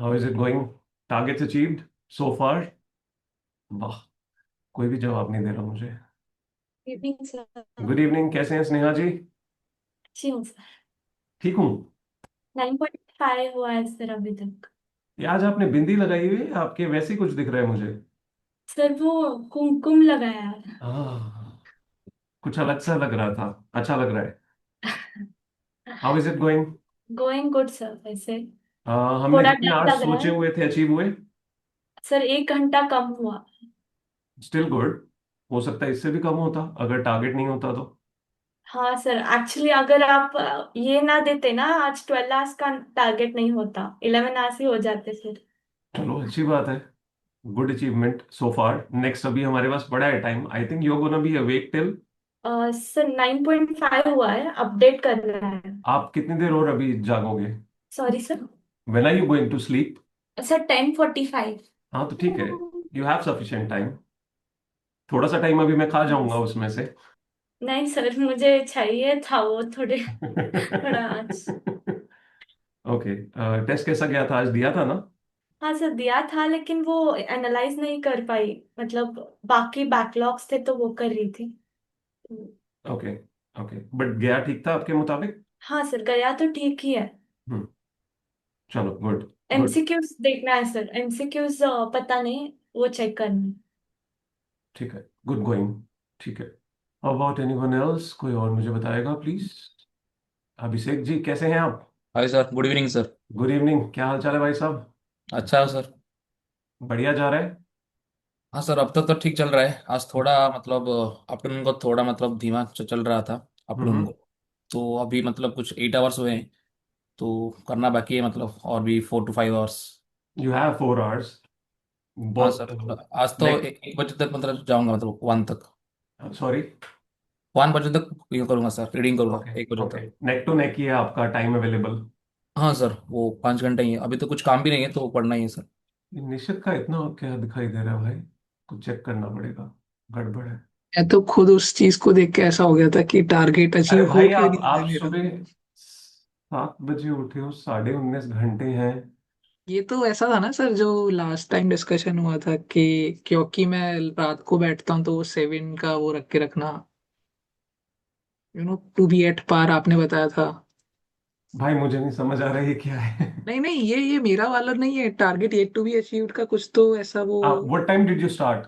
How is it going? Targets achieved so far? वाह, कोई भी जवाब नहीं दे रहा मुझे। Evening sir. गुड इवनिंग, कैसे हैं स्नेहा जी? अच्छी हूँ सर। ठीक हूँ। 9.5 हुआ है सर अभी तक। ये आज आपने बिंदी लगाई हुई है, आपके वैसे ही कुछ दिख रहा है मुझे। सर वो कुमकुम लगाया है। हाँ, कुछ अलग सा लग रहा था। अच्छा लग रहा है। How is it going? Going good sir वैसे। हमने थोड़ा जितने डर आवर्स लग रहा सोचे है। हुए थे अचीव हुए? सर 1 घंटा कम हुआ। Still good. हो सकता है इससे भी कम होता अगर टारगेट नहीं होता तो। हाँ सर, एक्चुअली अगर आप ये ना देते ना, आज 12 आवर्स का टारगेट नहीं होता, 11 आवर्स ही हो जाते फिर। चलो, अच्छी बात है। गुड अचीवमेंट सो फार। नेक्स्ट अभी हमारे पास बड़ा है time. I think you gonna be awake till. Sir 9.5 हुआ है, अपडेट कर रहा है। आप कितनी देर और अभी जागोगे? Sorry sir. When are you going to sleep? Sir 10:45। हाँ तो ठीक है। You have sufficient time. थोड़ा सा टाइम अभी मैं खा जाऊंगा उसमें से। नहीं सर, मुझे चाहिए था वो थोड़े थोड़ा आज। ओके। टेस्ट कैसा गया था? आज दिया था ना? हाँ सर, दिया था लेकिन वो एनालाइज नहीं कर पाई। मतलब बाकी बैकलॉग्स थे तो वो कर रही थी। ओके। ओके, बट गया ठीक था आपके मुताबिक? हाँ सर, गया तो ठीक ही है। हम्म। चलो, गुड। गुड। एमसीक्यूज देखना है सर, एमसीक्यूज पता नहीं, वो चेक करना है। ठीक है, गुड गोइंग। ठीक है। अबाउट एनीवन एल्स, कोई और मुझे बताएगा प्लीज? अभिषेक जी, कैसे हैं आप? Hi sir, good evening sir. Good evening, क्या हाल चाल है भाई साहब? अच्छा है सर। बढ़िया जा रहा है। हाँ सर, अब तक तो ठीक चल रहा है। आज थोड़ा मतलब आफ्टरनून को थोड़ा मतलब धीमा चल रहा था आफ्टरनून हम्म। को। तो अभी मतलब कुछ 8 आवर्स हुए हैं। तो करना बाकी है मतलब और भी 4 to 5 hours. You have 4 hours. हाँ बहुत। सर, आज तो नेक। 1 बजे तक मतलब जाऊंगा मतलब 1 तक। सॉरी। 1 बजे तक ये करूंगा सर, रीडिंग करूंगा ओके। 1 बजे ओके, तक। नेक टू नेक ही है आपका टाइम अवेलेबल? हाँ सर, वो 5 घंटे ही है। अभी तो कुछ काम भी नहीं है तो पढ़ना ही है सर। निश्चित का इतना क्या दिखाई दे रहा है भाई? कुछ चेक करना पड़ेगा। गड़बड़ है। मैं तो खुद उस चीज को देख के ऐसा हो गया था कि टारगेट अरे अचीव हो भाई, क्यों आप नहीं रहा है आप मेरा। सुबह 7 बजे उठे हो, 19.5 घंटे हैं। ये तो ऐसा था ना सर, जो लास्ट टाइम डिस्कशन हुआ था कि क्योंकि मैं रात को बैठता हूँ तो वो 7 का वो रख के रखना, टू बी एट पार आपने बताया था। भाई मुझे नहीं समझ आ रहा है ये क्या है। नहीं नहीं, ये मेरा वाला नहीं है, target yet to be achieved का कुछ तो ऐसा वो। आप what time did you start?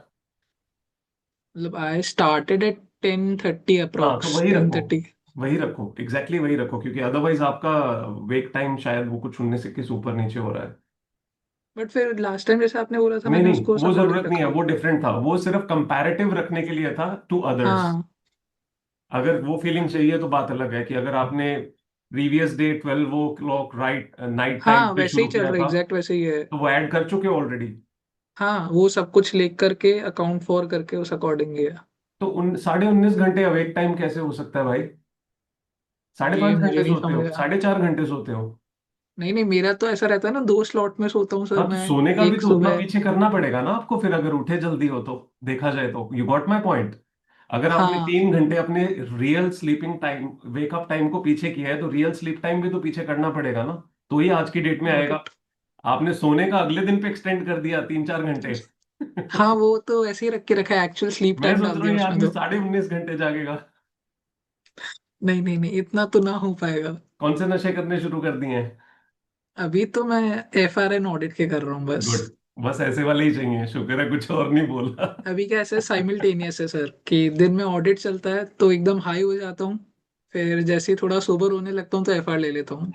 मतलब आई स्टार्टेड एट 10:30 हाँ तो अप्रोक्स वही टेन रखो। थर्टी वही रखो, एग्जैक्टली वही रखो, क्योंकि अदरवाइज आपका वेक टाइम शायद वो कुछ 19 21 ऊपर नीचे हो रहा है। बट फिर लास्ट टाइम जैसे आपने बोला था नहीं मैंने नहीं, उसको उस वो अकॉर्डिंग जरूरत नहीं है, रखा। वो डिफरेंट था, वो सिर्फ कंपैरेटिव रखने के लिए था टू अदर्स। हाँ अगर वो फीलिंग चाहिए तो बात अलग है कि अगर आपने previous day 12 o'clock right night time हाँ, पे वैसे ही शुरू चल किया रहा है, था, एग्जैक्ट वैसे ही है। तो वो ऐड कर चुके ऑलरेडी। हाँ, वो सब कुछ लिख करके अकाउंट फॉर करके उस अकॉर्डिंग है। तो उन 19.5 घंटे अवेक टाइम कैसे हो सकता है भाई? साढ़े ये पांच मुझे घंटे नहीं सोते समझ हो, आया। 4.5 घंटे सोते हो? नहीं नहीं, मेरा तो ऐसा रहता है ना, 2 स्लॉट में सोता हूँ सर हाँ तो मैं। सोने का भी एक तो उतना सुबह। पीछे करना पड़ेगा ना आपको, फिर अगर उठे जल्दी हो तो। देखा जाए तो यू गॉट माई पॉइंट। अगर आपने हाँ 3 घंटे अपने real sleeping time, wake up time को पीछे किया है, तो रियल स्लीप टाइम भी तो पीछे करना पड़ेगा ना। तो ये आज की डेट में गॉट आएगा। इट। आपने सोने का अगले दिन पे एक्सटेंड कर दिया 3 4 घंटे। हाँ, वो तो ऐसे ही रख के रखा है, एक्चुअल स्लीप मैं टाइम सोच डाल रहा हूँ दिया ये उसमें आदमी तो। 19.5 घंटे जागेगा। नहीं नहीं नहीं, इतना तो ना हो पाएगा। कौन से नशे करने शुरू कर दिए हैं? अभी तो मैं FRN ऑडिट के कर रहा हूँ बस। गुड। बस ऐसे वाले ही चाहिए, शुक्र है कुछ और नहीं बोला। अभी क्या ऐसे साइमल्टेनियस है सर कि दिन में ऑडिट चलता है तो एकदम हाई हो जाता हूँ, फिर जैसे ही थोड़ा सोबर होने लगता हूँ तो FR ले लेता हूँ।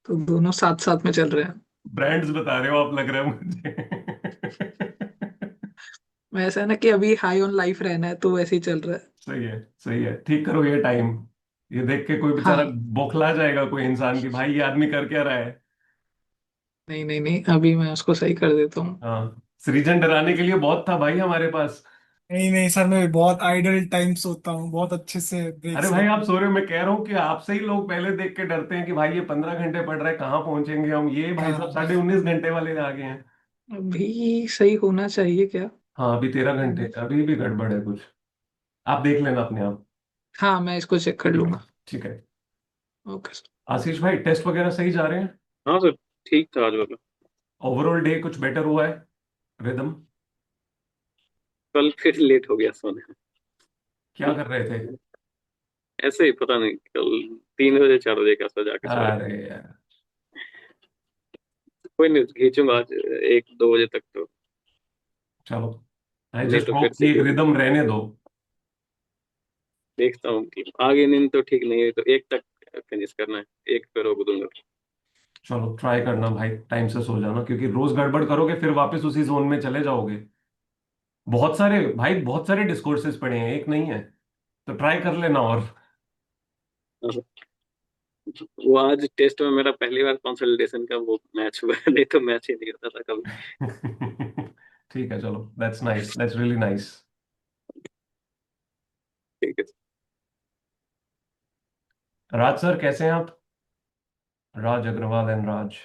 तो दोनों साथ साथ में चल रहे हैं। ब्रांड्स बता रहे हो आप, लग रहा है मुझे। मैं ऐसा है ना कि अभी हाई ऑन लाइफ रहना है तो वैसे ही चल रहा है। सही है, सही है, ठीक करो ये टाइम। ये देख के कोई बेचारा हाँ। बौखला जाएगा, कोई इंसान की भाई ये आदमी कर क्या रहा है। नहीं नहीं नहीं, अभी मैं उसको सही कर देता हूँ। हाँ, सृजन डराने के लिए बहुत था भाई हमारे पास। नहीं नहीं सर, मैं बहुत आइडल टाइम सोता हूँ, बहुत अच्छे से अरे ब्रेक्स भाई लेता आप हूँ। सो रहे हो, मैं कह रहा हूँ कि आपसे ही लोग पहले देख के डरते हैं कि भाई ये 15 घंटे पढ़ रहा है, कहाँ पहुंचेंगे हम, ये भाई साहब हाँ 19.5 घंटे वाले आ गए हैं। अभी सही होना चाहिए क्या। हाँ अभी 13 घंटे, अभी भी गड़बड़ है कुछ। आप देख लेना अपने आप। हाँ, मैं इसको चेक कर ठीक है। लूंगा। ठीक है। Okay sir. आशीष भाई, टेस्ट वगैरह सही जा रहे हैं? हाँ सर। ठीक था आज वाला। ओवरऑल डे कुछ बेटर हुआ है? रिदम? कल फिर लेट हो गया सोने क्या कर रहे थे? में। ऐसे ही पता नहीं, कल 3 बजे 4 बजे के आसपास जाके सोया। अरे यार, कोई नहीं, खींचूंगा आज 1-2 बजे तक तो। चलो, आई नहीं जस्ट तो फिर होप से कि ड्यूटी। रिदम रहने दो। देखता हूँ कि आगे नींद तो ठीक नहीं हुई तो 1 तक फिनिश करना है। 1 पे रोक दूंगा। चलो ट्राई करना भाई, टाइम से सो जाना, क्योंकि रोज गड़बड़ करोगे फिर वापस उसी जोन में चले जाओगे। बहुत सारे भाई, बहुत सारे डिस्कोर्सेज पड़े हैं, एक नहीं है, तो ट्राई कर लेना और। हाँ, वो आज टेस्ट में मेरा पहली बार कंसल्टेशन का वो मैच हुआ है, नहीं तो मैच ही नहीं होता था कभी। ठीक है, चलो, that's nice, that's really nice. ठीक है। राज सर कैसे हैं आप? Raj Agarwal and Raj.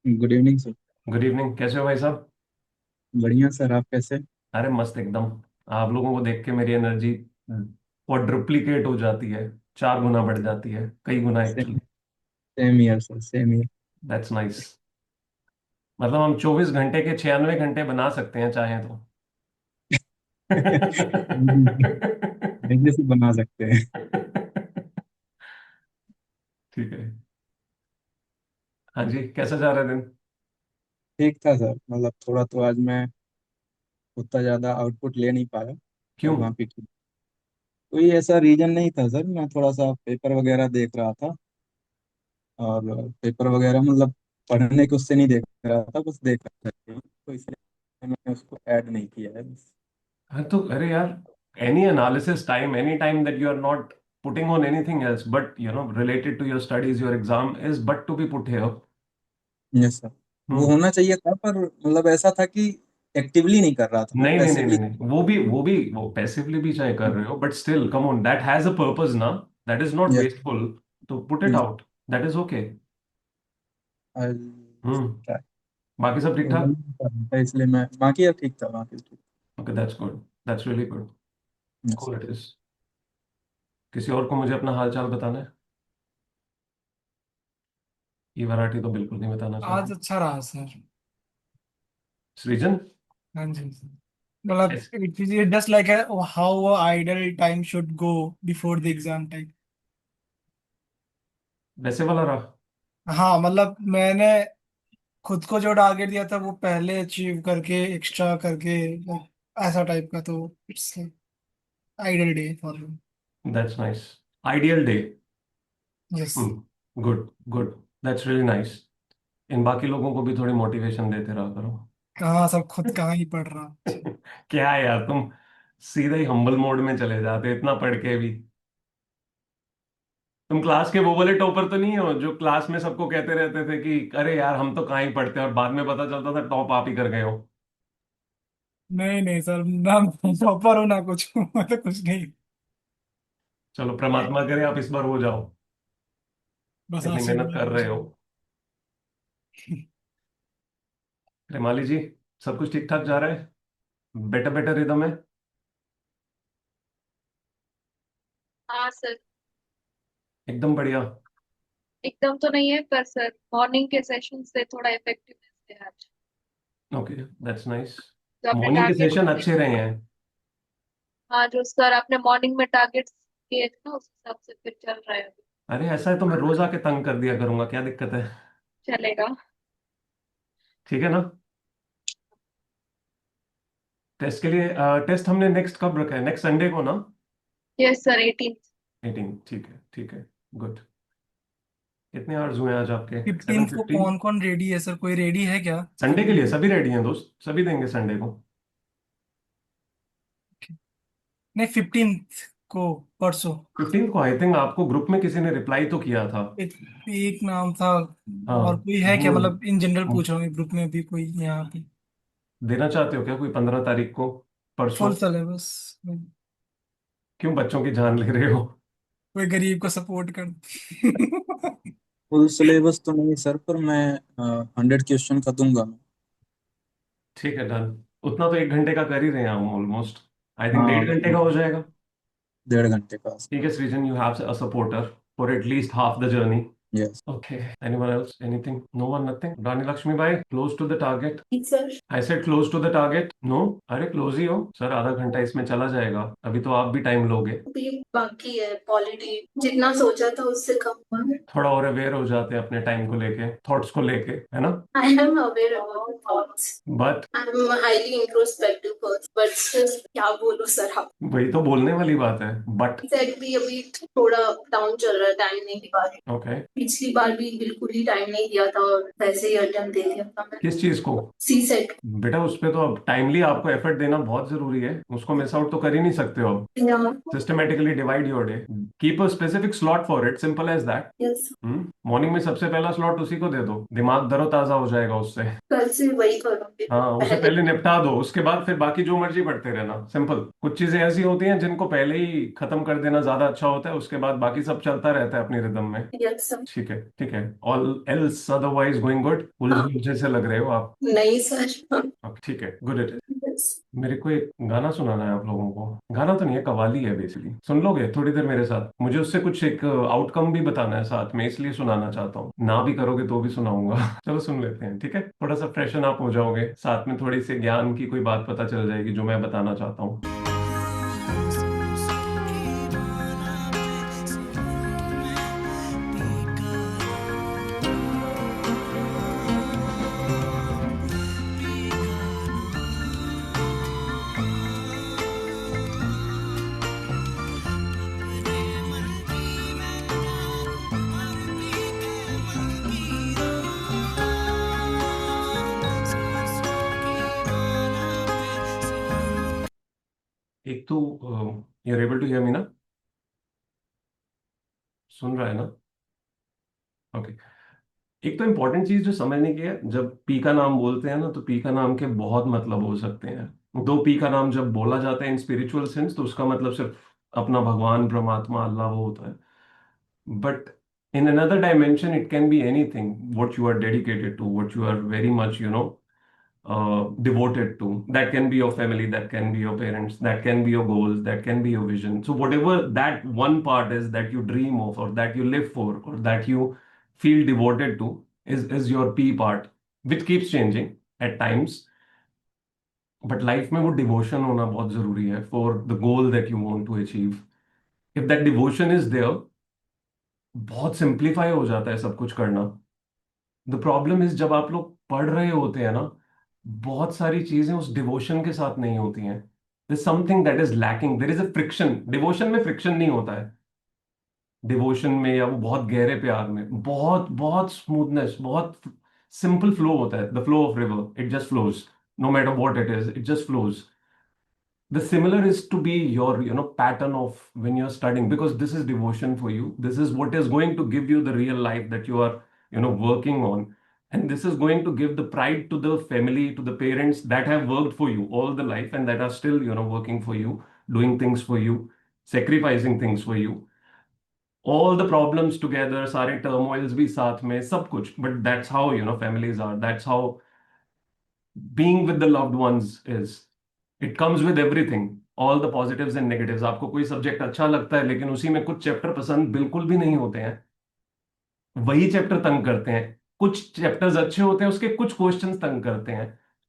Good evening sir. Good evening, कैसे हो भाई साहब? बढ़िया सर, आप कैसे? अरे मस्त एकदम। आप लोगों को देख के मेरी एनर्जी क्वाड्रुप्लीकेट हो जाती है, 4 गुना बढ़ जाती है, कई गुना same actually. Same year sir, same year. That's nice. मतलब हम 24 घंटे के 96 घंटे बना सकते हैं चाहें तो। बिजनेस ही बना सकते हैं। ठीक है। हाँ जी, कैसा जा रहा है दिन? ठीक था सर, मतलब थोड़ा तो आज मैं उतना ज़्यादा आउटपुट ले नहीं पाया। क्यों? और वहाँ पे कोई ऐसा रीजन नहीं था सर, मैं थोड़ा सा पेपर वगैरह देख रहा था। और पेपर वगैरह मतलब पढ़ने के उससे नहीं देख रहा था, बस देख रहा था, तो इसलिए मैंने उसको ऐड नहीं किया है बस। हाँ तो अरे यार, any analysis time, any time that you are not putting on anything else but related to your studies, your exam is but to be put here. Yes sir. वो हम्म। होना चाहिए था, पर मतलब ऐसा था कि एक्टिवली नहीं कर रहा था मैं, नहीं नहीं नहीं नहीं पैसिवली। नहीं, वो पैसिवली भी चाहे कर रहे हो, but still come on, that has a purpose ना, that is not yes. Wasteful, तो put it out, that is okay. Hmm. बाकी सब ठीक तो ठाक? वही कर रहा था, इसलिए मैं बाकी अब ठीक था, बाकी ठीक। Okay, that's good, that's really good. Yes. Cool it is. किसी और को मुझे अपना हाल चाल बताना है? ये वैरायटी तो बिल्कुल नहीं बताना आज चाहता। अच्छा रहा सर। सृजन? हाँ जी सर। मतलब Yes. It is just like how idle time should go before the exam time. वैसे वाला रहा? हाँ मतलब मैंने खुद को जो टारगेट दिया था वो पहले अचीव करके एक्स्ट्रा करके like, ऐसा टाइप का, तो it's idle day for me. That's nice. Ideal day. Yes. Good good, that's really nice. इन बाकी लोगों को भी थोड़ी मोटिवेशन देते रहा करो। कहाँ सब खुद कहाँ ही पढ़ रहा। क्या है यार तुम, सीधे ही हम्बल मोड में चले जाते इतना पढ़ के भी। तुम क्लास के वो वाले टॉपर तो नहीं हो जो क्लास में सबको कहते रहते थे कि अरे यार हम तो कहाँ ही पढ़ते हैं, और बाद में पता चलता था टॉप आप ही कर गए हो। नहीं नहीं सर, ना टॉपर हूँ ना कुछ हूँ, मैं तो कुछ नहीं। चलो, परमात्मा करे आप इस बार हो जाओ, बस इतनी मेहनत आशीर्वाद कर रहे हो। दीजिए। रेमाली जी, सब कुछ ठीक ठाक जा रहा है? बेटर बेटर रिदम है? हाँ सर। एकदम बढ़िया। एकदम तो नहीं है पर सर मॉर्निंग के सेशन से थोड़ा इफेक्टिवनेस है आज। Okay, that's nice. जो आपने मॉर्निंग के टारगेट सेशन दिए अच्छे थे, रहे हैं। हाँ जो सर आपने मॉर्निंग में टारगेट किए थे ना उस हिसाब से फिर चल रहा है अभी। अरे ऐसा है तो मैं रोज आके तंग कर दिया करूंगा, क्या दिक्कत है? चलेगा। ठीक है ना? टेस्ट के लिए टेस्ट हमने नेक्स्ट कब रखा है? नेक्स्ट संडे को ना? Yes sir 18। 18, ठीक है ठीक है। गुड। कितने आवर्स हुए आज आपके? सेवन 15th को फिफ्टीन कौन कौन रेडी है सर, कोई रेडी है क्या? संडे के लिए सभी रेडी हैं दोस्त, सभी देंगे संडे को। नहीं 15th को, परसों। 15 को आई थिंक आपको ग्रुप में किसी ने रिप्लाई तो किया था। एक, एक नाम था। और हाँ। कोई है क्या, वो मतलब इन जनरल पूछ रहा हूँ ग्रुप में भी कोई यहाँ पे? देना चाहते हो क्या कोई 15 तारीख को? परसों? Full syllabus. क्यों बच्चों की जान ले रहे हो? कोई गरीब को सपोर्ट कर। फुल सिलेबस तो नहीं सर, पर मैं 100 क्वेश्चन का दूंगा मैं। ठीक है, डन। उतना तो 1 घंटे का कर ही रहे हैं हम ऑलमोस्ट। आई थिंक हाँ, 1.5 घंटे का हो जाएगा। 1.5 घंटे का। ठीक है सृजन, you have a supporter. for at least half the journey. Yes. Okay. Anyone else? Anything? No one, nothing? Rani Lakshmi Bhai, close to the target. Sir I said close to the target. No? अरे close ही हो sir, आधा घंटा इसमें चला जाएगा, अभी तो आप भी टाइम लोगे। अभी बाकी है पॉलिटी, जितना सोचा था उससे कम हुआ है। थोड़ा और अवेयर हो जाते हैं अपने टाइम को लेके, थॉट्स को लेके, है ना? I am aware about thoughts. But I'm a highly introspective person, but still क्या बोलूं सर आप। वही तो बोलने वाली बात है, बट Exactly अभी थोड़ा डाउन चल रहा है, टाइम नहीं दे पा रही। ओके। पिछली बार भी बिल्कुल ही टाइम नहीं दिया था और वैसे ही अटेम्प्ट दे दिया था मैं। किस चीज को? सी सेट। बेटा उस पे तो अब टाइमली आपको एफर्ट देना बहुत जरूरी है, उसको मिस आउट तो कर ही नहीं सकते हो अब। Systematically divide your day, keep a specific slot for it, simple as that. Yes morning में सबसे पहला स्लॉट उसी को दे दो, दिमाग तरोताजा हो जाएगा उससे। कल से वही करूंगी। हाँ, उसे पहले निपटा दो, उसके बाद फिर बाकी जो मर्जी पढ़ते रहना, सिंपल। कुछ चीजें ऐसी होती हैं जिनको पहले ही खत्म कर देना ज्यादा अच्छा होता है, उसके बाद बाकी सब चलता रहता है अपनी रिदम में। Yes sir. ठीक है, ठीक है। All else otherwise going good. उलझे उलझे से लग रहे हो आप। नहीं सर। Okay, ठीक है, गुड इट। Yes. मेरे को एक गाना सुनाना है आप लोगों को। गाना तो नहीं है, कवाली है बेसिकली। सुन लोगे थोड़ी देर मेरे साथ? मुझे उससे कुछ एक आउटकम भी बताना है साथ में, इसलिए सुनाना चाहता हूँ। ना भी करोगे तो भी सुनाऊंगा। चलो सुन लेते हैं, ठीक है? थोड़ा सा फ्रेशन अप हो जाओगे, साथ में थोड़ी सी ज्ञान की कोई बात पता चल जाएगी जो मैं बताना चाहता हूँ। एक तो you're able to hear me ना? सुन रहा है ना? ओके। एक तो इम्पोर्टेंट चीज जो समझने की है, जब पी का नाम बोलते हैं ना, तो पी का नाम के बहुत मतलब हो सकते हैं। दो पी का नाम जब बोला जाता है इन स्पिरिचुअल सेंस, तो उसका मतलब सिर्फ अपना भगवान, परमात्मा, अल्लाह वो होता है। But in another dimension it can be anything what you are dedicated to, what you are very much devoted to. That can be your family, that can be your parents, that can be your goals, that can be your vision. So whatever that one part is that you dream of, or that you live for, or that you feel devoted to, is your P part, which keeps changing at times. But life में वो devotion होना बहुत जरूरी है for the goal that you want to achieve. If that devotion is there, बहुत simplify हो जाता है सब कुछ करना। द प्रॉब्लम इज जब आप लोग पढ़ रहे होते हैं ना, बहुत सारी चीजें उस डिवोशन के साथ नहीं होती हैं। There something that is lacking, there is a friction. Devotion में फ्रिक्शन नहीं होता है। डिवोशन में या वो बहुत गहरे प्यार में बहुत बहुत स्मूथनेस, बहुत सिंपल फ्लो होता है। The flow of river, it just flows, no matter what it is, it just flows. The similar is to be your pattern of when you're studying, because this is devotion for you. This is what is going to give you the real life that you are working on, and this is going to give the pride to the family, to the parents that have worked for you all the life and that are still working for you, doing things for you, sacrificing things for you. All the problems together, सारे turmoils भी साथ में, सब कुछ, but that's how families are, that's how being with the loved ones is. It comes with everything, all the positives and negatives. आपको कोई subject अच्छा लगता है लेकिन उसी में कुछ चैप्टर पसंद बिल्कुल भी नहीं होते हैं, वही चैप्टर तंग करते हैं। कुछ चैप्टर्स अच्छे होते हैं, उसके कुछ क्वेश्चंस तंग करते हैं,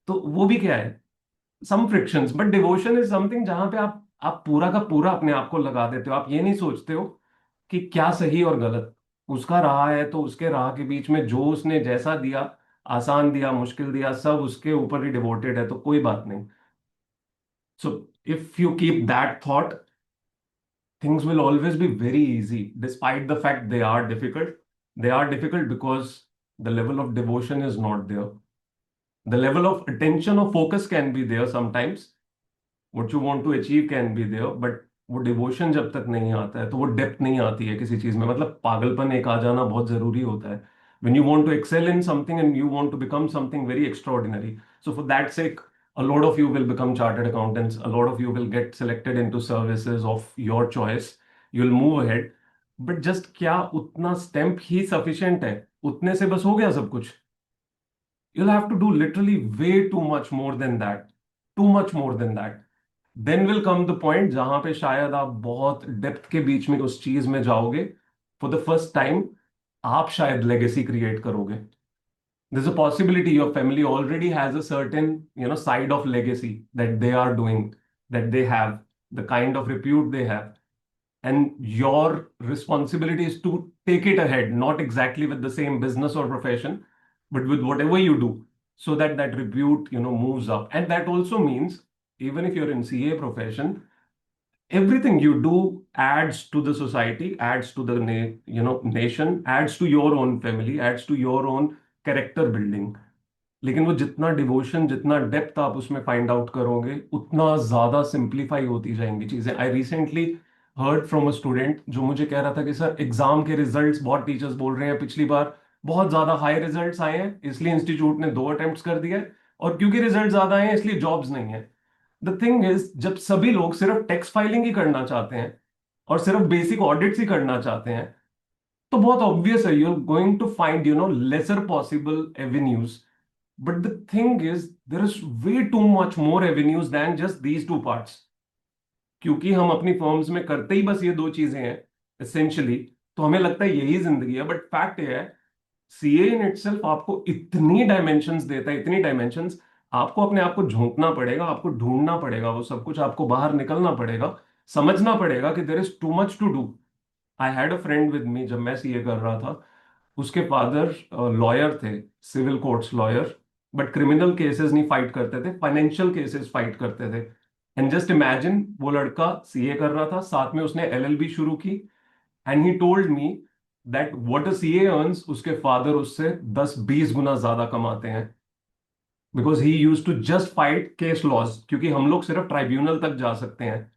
तो वो भी क्या है, some frictions. But devotion is something जहां पे आप पूरा का पूरा अपने आप को लगा देते हो। आप ये नहीं सोचते हो कि क्या सही और गलत। उसका रहा है तो उसके राह के बीच में जो उसने जैसा दिया, आसान दिया, मुश्किल दिया, सब उसके ऊपर ही डिवोटेड है, तो कोई बात नहीं। So if you keep that thought, things will always be very easy, despite the fact they are difficult. They are difficult because the level of devotion is not there. The level of attention or focus can be there sometimes. What you want to achieve can be there, but वो devotion जब तक नहीं आता है तो वो depth नहीं आती है किसी चीज में। मतलब पागलपन एक आ जाना बहुत जरूरी होता है when you want to excel in something and you want to become something very extraordinary. So for that sake, a lot of you will become chartered accountants, a lot of you will get selected into services of your choice, you'll move ahead. But just क्या उतना stamp ही sufficient है? उतने से बस हो गया सब कुछ? You'll have to do literally way too much more than that, too much more than that. Then will come the point जहां पे शायद आप बहुत डेप्थ के बीच में उस चीज में जाओगे फॉर द फर्स्ट टाइम आप शायद लेगेसी क्रिएट करोगे. There's a possibility your family already has a certain, side of legacy that they are doing, that they have, the kind of repute they have, and your responsibility is to take it ahead, not exactly with the same business or profession, but with whatever you do, so that that repute, moves up. And that also means, even if you're in CA profession, everything you do adds to the society, adds to the nation, adds to your own family, adds to your own character building. लेकिन वो जितना devotion, जितना depth आप उसमें find out करोगे, उतना ज्यादा simplify होती जाएंगी चीजें. I recently heard from a student जो मुझे कह रहा था कि सर एग्जाम के रिजल्ट्स, बहुत टीचर्स बोल रहे हैं पिछली बार बहुत ज्यादा हाई रिजल्ट्स आए हैं, इसलिए इंस्टीट्यूट ने 2 अटेम्प्ट्स कर दिए, और क्योंकि रिजल्ट ज्यादा आए हैं इसलिए जॉब्स नहीं है. द थिंग इज, जब सभी लोग सिर्फ टैक्स फाइलिंग ही करना चाहते हैं और सिर्फ बेसिक ऑडिट्स ही करना चाहते हैं, तो बहुत ऑब्वियस है you are going to find lesser possible avenues. But the thing is, there is way too much more avenues than just these two parts. क्योंकि हम अपनी फर्म्स में करते ही बस ये 2 चीजें हैं essentially, तो हमें लगता है यही जिंदगी है. बट फैक्ट ये है, सीए इन इटसेल्फ आपको इतनी डायमेंशंस देता है, इतनी डायमेंशंस. आपको अपने आप को झोंकना पड़ेगा, आपको ढूंढना पड़ेगा, वो सब कुछ आपको बाहर निकलना पड़ेगा, समझना पड़ेगा कि there is too much to do. I had a friend with me जब मैं सीए कर रहा था. उसके फादर लॉयर थे, civil courts lawyer, but criminal cases नहीं फाइट करते थे, फाइनेंशियल केसेस फाइट करते थे. एंड जस्ट इमेजिन, वो लड़का सीए कर रहा था, साथ में उसने एलएलबी शुरू की. And he told me that what a CA earns, उसके फादर उससे 10-20 गुना ज्यादा कमाते हैं, because he use to just fight case laws. क्योंकि हम लोग सिर्फ ट्राइब्यूनल तक जा सकते हैं,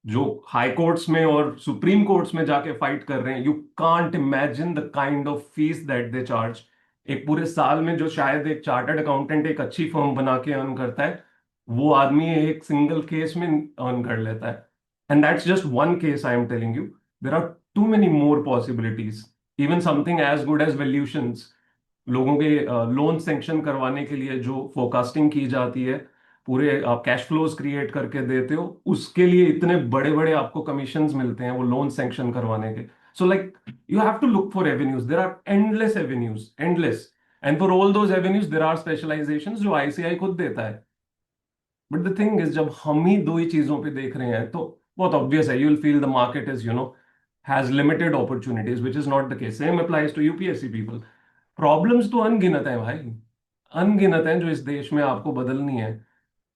जो हाई कोर्ट्स में और सुप्रीम कोर्ट्स में जाके फाइट कर रहे हैं, you can't imagine the kind of fees that they charge. एक पूरे साल में जो शायद एक चार्टर्ड अकाउंटेंट एक अच्छी फर्म बना के अर्न करता है, वो आदमी एक सिंगल केस में अर्न कर लेता है. And that's just one case. I am telling you, there are too many more possibilities. Even something as good as valuations, लोगों के लोन सैंक्शन करवाने के लिए जो फोरकास्टिंग की जाती है, पूरे आप कैश फ्लोज क्रिएट करके देते हो, उसके लिए इतने बड़े बड़े आपको कमीशंस मिलते हैं वो लोन सैंक्शन करवाने के. So like, you have to look for avenues. There are endless avenues, endless. And for all those avenues, there are specializations जो ICI खुद देता है. But the thing is, जब हम ही 2 ही चीजों पे देख रहे हैं, तो बहुत obvious है, you will feel the market is, has limited opportunities, which is not the case. Same applies to UPSC people. Problems तो अनगिनत है भाई, अनगिनत हैं जो इस देश में आपको बदलनी है.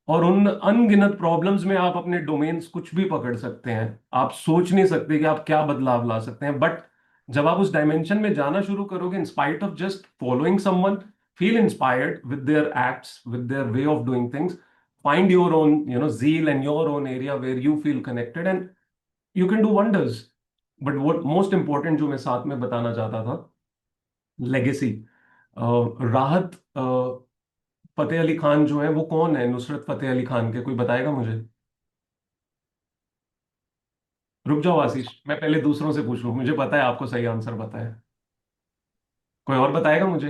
और उन अनगिनत प्रॉब्लम्स में आप अपने डोमेन्स कुछ भी पकड़ सकते हैं. आप सोच नहीं सकते कि आप क्या बदलाव ला सकते हैं. बट जब आप उस डायमेंशन में जाना शुरू करोगे, इन spite of just following someone, feel inspired with their acts, with their way of doing things, find your own zeal and your own area where you feel connected, and you can do wonders. But what most important जो मैं साथ में बताना चाहता था, legacy. राहत फतेह अली खान जो है, वो कौन है नुसरत फतेह अली खान के, कोई बताएगा मुझे? रुक जाओ आशीष, मैं पहले दूसरों से पूछ लूं, मुझे पता है आपको सही आंसर पता है. कोई और बताएगा मुझे?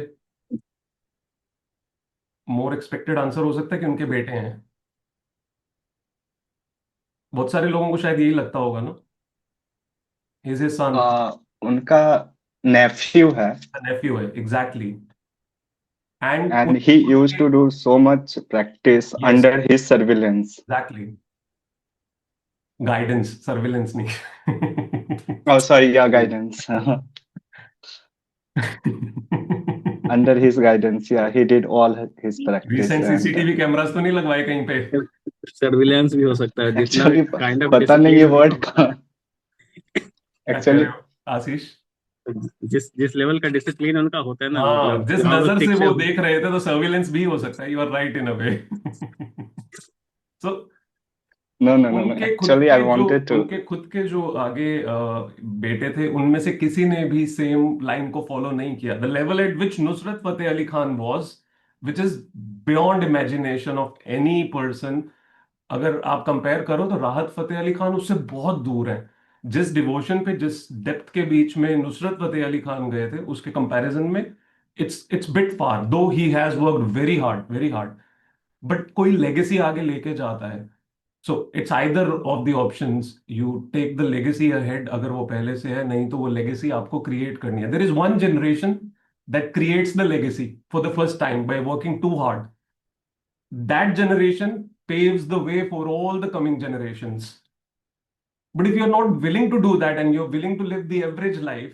मोर एक्सपेक्टेड आंसर हो सकता है कि उनके बेटे हैं. बहुत सारे लोगों को शायद यही लगता होगा ना. Is his son. उनका नेफ्यू है नेफ्यू है, exactly. And and he used to do so much practice yes, under his surveillance. Exactly. Guidance, surveillance नहीं. Oh, sorry, yeah, guidance. Under his guidance, yeah, he did all his practice. Recent And CCTV cameras तो नहीं लगवाए कहीं पे? Surveillance भी हो सकता है, जितना actually, काइंड ऑफ पता नहीं ये वर्ड का क्या कह actually रहे हो आशीष? जिस लेवल का डिसिप्लिन उनका होता है ना, हाँ, मतलब जिस जहाँ वो नजर से शिक्षा वो देख रहे थे, तो सर्विलेंस भी हो सकता है. You are right in a way. So no. उनके खुद Actually, I के जो wanted to. उनके खुद के जो आगे बेटे थे, उनमें से किसी ने भी सेम लाइन को फॉलो नहीं किया. The level eight which Nusrat Fateh Ali Khan was, which is beyond imagination of any person. अगर आप कंपेयर करो तो राहत फतेह अली खान उससे बहुत दूर है. जिस डिवोशन पे, जिस डेप्थ के बीच में नुसरत फतेह अली खान गए थे, उसके कंपैरिजन में it's bit far, though he has worked very hard, very hard. But कोई लेगेसी आगे लेके जाता है. So it's either of the options, you take the legacy ahead अगर वो पहले से है, नहीं तो वो लेगेसी आपको क्रिएट करनी है. There is one generation that creates the legacy for the first time by working too hard. That generation paves the way for all the coming generations. But if you're not willing to do that and you're willing to live the average life,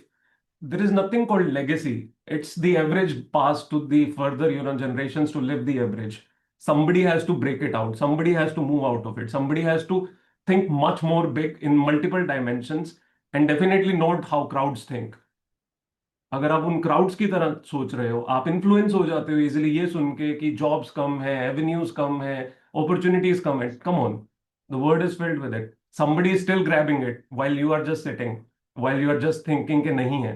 there is nothing called legacy. It's the average passed to the further, generations to live the average. Somebody has to break it out. Somebody has to move out of it. Somebody has to think much more big in multiple dimensions and definitely not how crowds think. अगर आप उन crowds की तरह सोच रहे हो, आप influence हो जाते हो इजीली ये सुन के कि जॉब्स कम है, एवेन्यूज कम है, अपॉर्चुनिटीज कम है. Come on, the world is filled with it. Somebody is still grabbing it while you are just sitting, while you are just thinking कि नहीं है.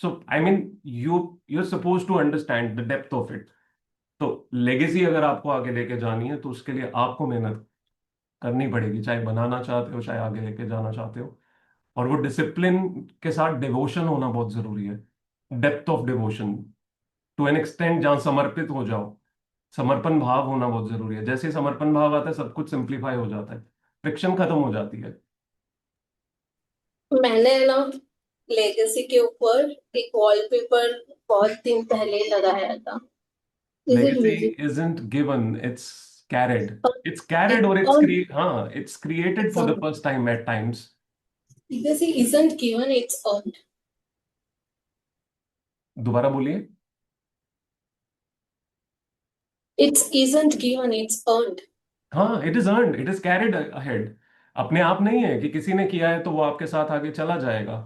So I mean you are suppose to understand the depth of it. तो legacy अगर आपको आगे लेके जानी है तो उसके लिए आपको मेहनत करनी पड़ेगी, चाहे बनाना चाहते हो चाहे आगे लेके जाना चाहते हो. और वो डिसिप्लिन के साथ डिवोशन होना बहुत जरूरी है. Depth of devotion to an extent जहां समर्पित हो जाओ. समर्पण भाव होना बहुत जरूरी है. जैसे ही समर्पण भाव आता है सब कुछ सिंप्लीफाई हो जाता है, फ्रिक्शन खत्म हो जाती है. मैंने ना लेगेसी के ऊपर एक वॉलपेपर बहुत दिन पहले लगाया था. Is it Legacy music? isn't given, it's carried. It's carried or it's created for the first time at times. Legacy isn't given, it's earned. दोबारा बोलिए. It isn't given, it's earned. हाँ, it is earned, it is carried ahead. अपने आप नहीं है कि किसी ने किया है तो वो आपके साथ आगे चला जाएगा.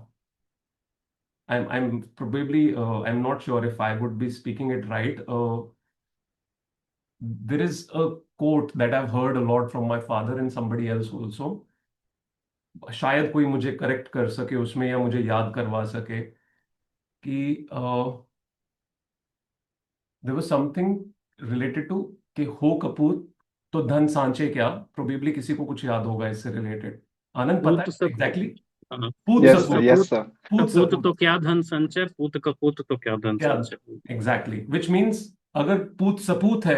I'm probably I'm not sure if I would be speaking it right. There is a quote that I've heard a lot from my father and somebody else also. शायद कोई मुझे करेक्ट कर सके उसमें या मुझे याद करवा सके कि there was something related to कि हो कपूत तो धन सांचे क्या. प्रोबेबली किसी को कुछ याद होगा इससे रिलेटेड. आनंद पता पूत है सपूत एग्जैक्टली? हाँ, पूत Yes, sir. सपूत. Yes, sir. पूत कपूत तो सपूत क्या धन संचय, पूत कपूत तो क्या धन क्या, संचय. एग्जैक्टली. विच मीन्स अगर पूत सपूत है,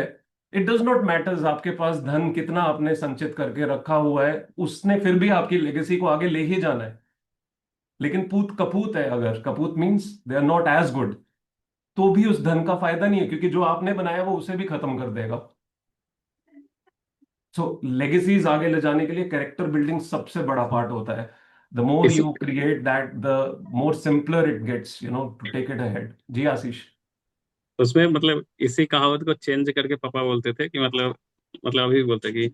इट डज नॉट मैटर्स आपके पास धन कितना आपने संचित करके रखा हुआ है, उसने फिर भी आपकी लेगेसी को आगे ले ही जाना है. लेकिन पूत कपूत है, अगर कपूत means they are not as good, तो भी उस धन का फायदा नहीं है क्योंकि जो आपने बनाया वो उसे भी खत्म कर देगा. सो लेगेसीज आगे ले जाने के लिए कैरेक्टर बिल्डिंग सबसे बड़ा पार्ट होता है. The more is you create that, the more simpler it gets to take it ahead. जी आशीष. उसमें मतलब इसी कहावत को चेंज करके पापा बोलते थे कि मतलब अभी बोलते कि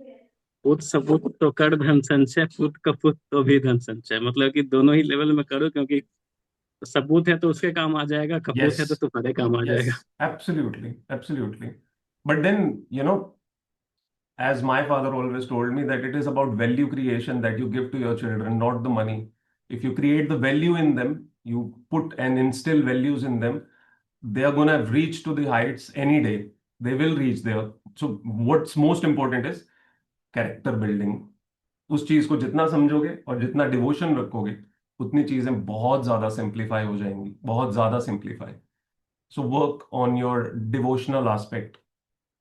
पूत सपूत तो कर धन संचय, पूत कपूत तो भी धन संचय. मतलब कि दोनों ही लेवल में करो, क्योंकि सबूत है तो उसके काम आ जाएगा, कपूत है तो Yes, तुम्हारे काम आ जाएगा. yes, absolutely, absolutely. But then, as my father always told me, that it is about value creation that you give to your children, not the money. If you create the value in them, you put and instill values in them, they are going to reach to the heights any day. They will reach there. So what's most important is character building. उस चीज को जितना समझोगे और जितना devotion रखोगे उतनी चीजें बहुत ज्यादा सिंप्लीफाई हो जाएंगी, बहुत ज्यादा simplify. So work on your devotional aspect.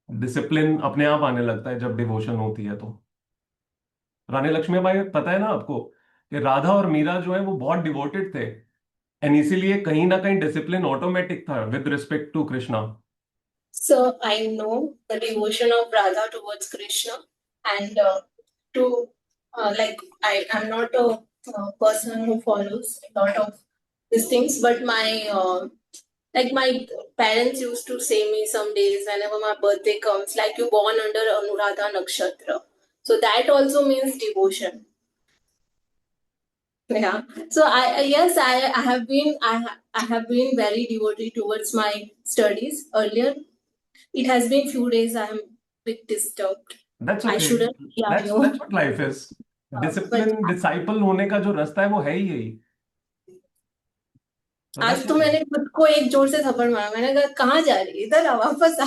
Discipline अपने आप आने लगता है जब डिवोशन होती है तो. रानी लक्ष्मीबाई, पता है ना आपको कि राधा और मीरा जो है वो बहुत डिवोटेड थे, एंड इसीलिए कहीं ना कहीं डिसिप्लिन ऑटोमेटिक था with respect to Krishna. So I know the devotion of Radha towards Krishna, and to like I'm not a person who follows a lot of these things, but my parents used to say me some days whenever my birthday comes, like you born under Anuradha Nakshatra, so that also means devotion. Yeah. So I have been very devoted towards my studies earlier. It has been few days I am a bit disturbed. That's I okay. shouldn't, yeah, That's what life is. Discipline disciple होने का जो रास्ता है वो है ही यही. So आज that's तो why. मैंने खुद को एक जोर से थप्पड़ मारा. मैंने कहा कहाँ जा रही है, इधर आ, वापस आ.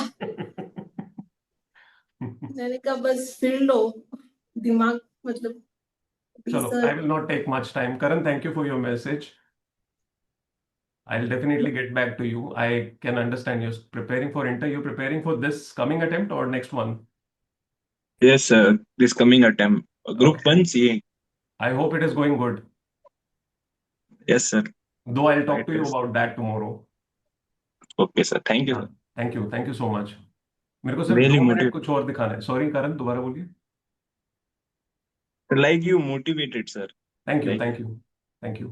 मैंने कहा बस फिर लो दिमाग, मतलब चलो, I will not take much time. Karan, thank you for your message. I'll definitely get back to you. I can understand you're preparing for inter. You're preparing for this coming attempt or next one? Yes, sir. This coming attempt, group Okay. 1 CA. I hope it is going good. Yes, sir. Though I'll talk It to you is. about that tomorrow. Okay, sir. Thank you, हाँ, sir. Thank you so much. मेरे को सिर्फ Really 2 minute motivated. कुछ और दिखाना है। Sorry करण, दोबारा बोलिए। Like you motivated, sir. Thank you Like, thank you thank you.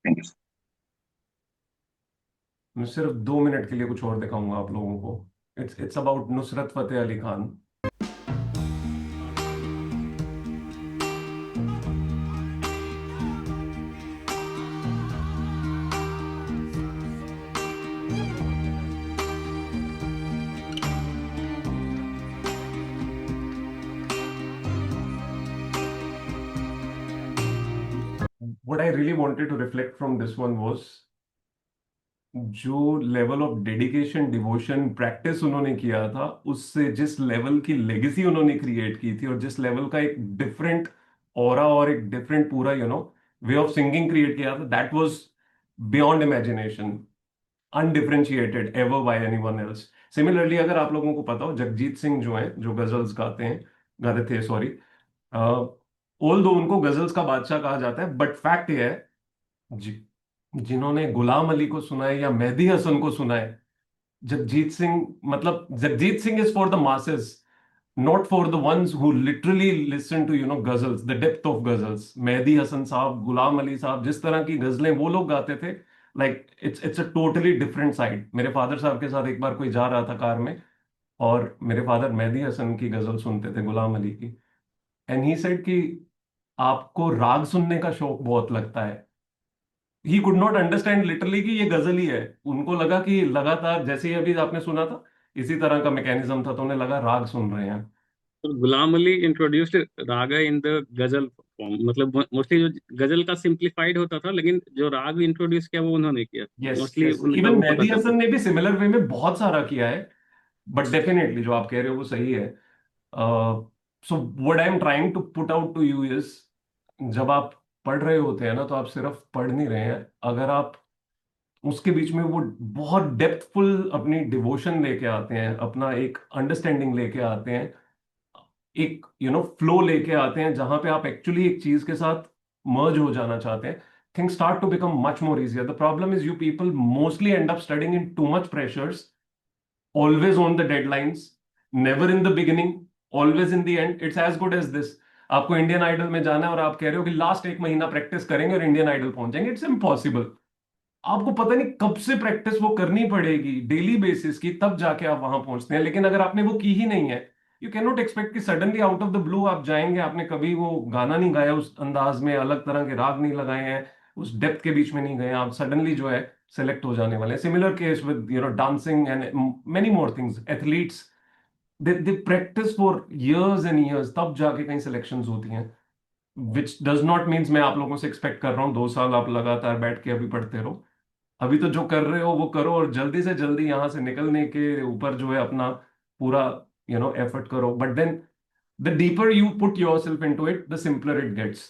thank you. मैं सिर्फ 2 मिनट के लिए कुछ और दिखाऊंगा आप लोगों को। It's about Nusrat Fateh Ali Khan. What I really wanted to reflect from this one was जो level of dedication, devotion, practice उन्होंने किया था, उससे जिस लेवल की लेगेसी उन्होंने क्रिएट की थी और जिस लेवल का एक डिफरेंट ऑरा और एक डिफरेंट पूरा वे ऑफ सिंगिंग क्रिएट किया था, that was beyond imagination, undifferentiated ever bye anyone else. Similarly अगर आप लोगों को पता हो, जगजीत सिंह जो हैं, जो गजल्स गाते थे, सॉरी, ऑल दो उनको गजल्स का बादशाह कहा जाता है, बट फैक्ट ये है, जिन्होंने गुलाम अली को सुना है या मेहदी हसन को सुना है, जगजीत सिंह, मतलब Jagjit Singh is for the masses, not for the ones who literally listen to ghazals, the depth of ghazals. Mehdi Hasan sahab, Ghulam Ali साहब, जिस तरह की गजलें वो लोग गाते थे, like it's a totally different side. मेरे फादर साहब के साथ एक बार कोई जा रहा था कार में, और मेरे फादर मेहदी हसन की गजल सुनते थे, गुलाम अली की, एंड ही सेड कि आपको राग सुनने का शौक बहुत लगता है। He could not understand literally कि ये गजल ही है। उनको लगा कि लगातार, जैसे ही अभी आपने सुना था, इसी तरह का मैकेनिज्म था, तो उन्हें लगा राग सुन रहे हैं। तो Ghulam Ali introduced raga in the ghazal form, मतलब मोस्टली जो गजल का सिंप्लीफाइड होता था, लेकिन जो राग इंट्रोड्यूस किया वो उन्होंने किया, यस मोस्टली यस, उनका इवन वो पता मेहदी चलता हसन है। ने भी सिमिलर वे में बहुत सारा किया है, बट डेफिनेटली जो आप कह रहे हो वो सही है। So what I am trying to put out to you is, जब आप पढ़ रहे होते हैं ना, तो आप सिर्फ पढ़ नहीं रहे हैं, अगर आप उसके बीच में वो बहुत डेप्थफुल अपनी डिवोशन लेके आते हैं, अपना एक अंडरस्टैंडिंग लेके आते हैं, एक फ्लो लेके आते हैं, जहां पे आप एक्चुअली एक चीज के साथ मर्ज हो जाना चाहते हैं, things start to become much more easier. The problem is you people mostly end up studying in too much pressures, always on the deadlines, never in the beginning, always in the end. It's as good as this. आपको Indian idol में जाना है और आप कह रहे हो कि लास्ट 1 महीना प्रैक्टिस करेंगे और इंडियन आइडल पहुंच जाएंगे। It's impossible. आपको पता नहीं कब से प्रैक्टिस वो करनी पड़ेगी डेली बेसिस की, तब जाके आप वहां पहुंचते हैं। लेकिन अगर आपने वो की ही नहीं है, यू कैन नॉट एक्सपेक्ट कि suddenly out of the blue आप जाएंगे। आपने कभी वो गाना नहीं गाया उस अंदाज में, अलग तरह के राग नहीं लगाए हैं, उस डेप्थ के बीच में नहीं गए, आप सडनली जो है सेलेक्ट हो जाने वाले हैं। Similar case with dancing and many more things. Athletes, they practice for years and years, तब जाके कहीं सिलेक्शंस होती हैं, विच डज नॉट मीन्स मैं आप लोगों से एक्सपेक्ट कर रहा हूँ 2 साल आप लगातार बैठ के अभी पढ़ते रहो। अभी तो जो कर रहे हो वो करो, और जल्दी से जल्दी यहां से निकलने के ऊपर जो है अपना पूरा एफर्ट करो। But then the deeper you put yourself into it, the simpler it gets.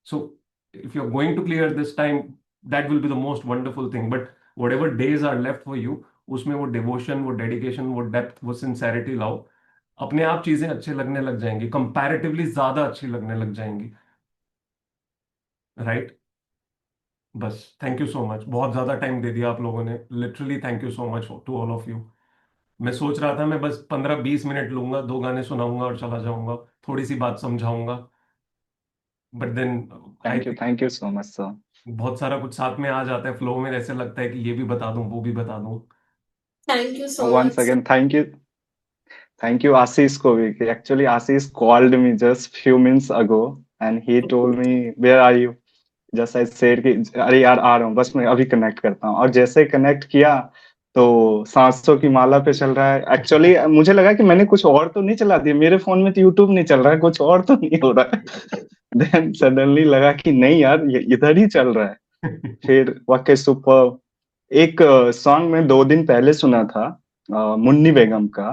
So if you're going to clear this time, that will be the most wonderful thing. But whatever days are left for you, उसमें वो devotion, वो dedication, वो depth, वो sincerity लाओ। अपने आप चीजें अच्छे लगने लग जाएंगी, कंपैरेटिवली ज्यादा अच्छी लगने लग जाएंगी, राइट? बस थैंक यू सो मच, बहुत ज्यादा टाइम दे दिया आप लोगों ने, literally thank you so much to all of you. मैं सोच रहा था मैं बस 15-20 मिनट लूंगा, 2 गाने सुनाऊंगा और चला जाऊंगा, थोड़ी सी बात समझाऊंगा, but then I think Thank you so much, sir. बहुत सारा कुछ साथ में आ जाता है फ्लो में, ऐसे लगता है कि ये भी बता दूं, वो भी बता दूं। Thank you so Once much, sir. again, thank you, Ashish Kovi. Actually, Ashish called me just few minutes ago, and he told me, "Where are you?" Just I said कि अरे यार आ रहा हूँ, बस मैं अभी कनेक्ट करता हूँ। और जैसे कनेक्ट किया तो सांसों की माला पे चल रहा है। एक्चुअली मुझे लगा कि मैंने कुछ और तो नहीं चला दिया, मेरे फोन में तो यूट्यूब नहीं चल रहा है, कुछ और तो नहीं हो रहा है। देन सडनली लगा कि नहीं यार, ये इधर ही चल रहा है। फिर वाकई सुपर। एक सॉन्ग में 2 दिन पहले सुना था, मुन्नी बेगम का,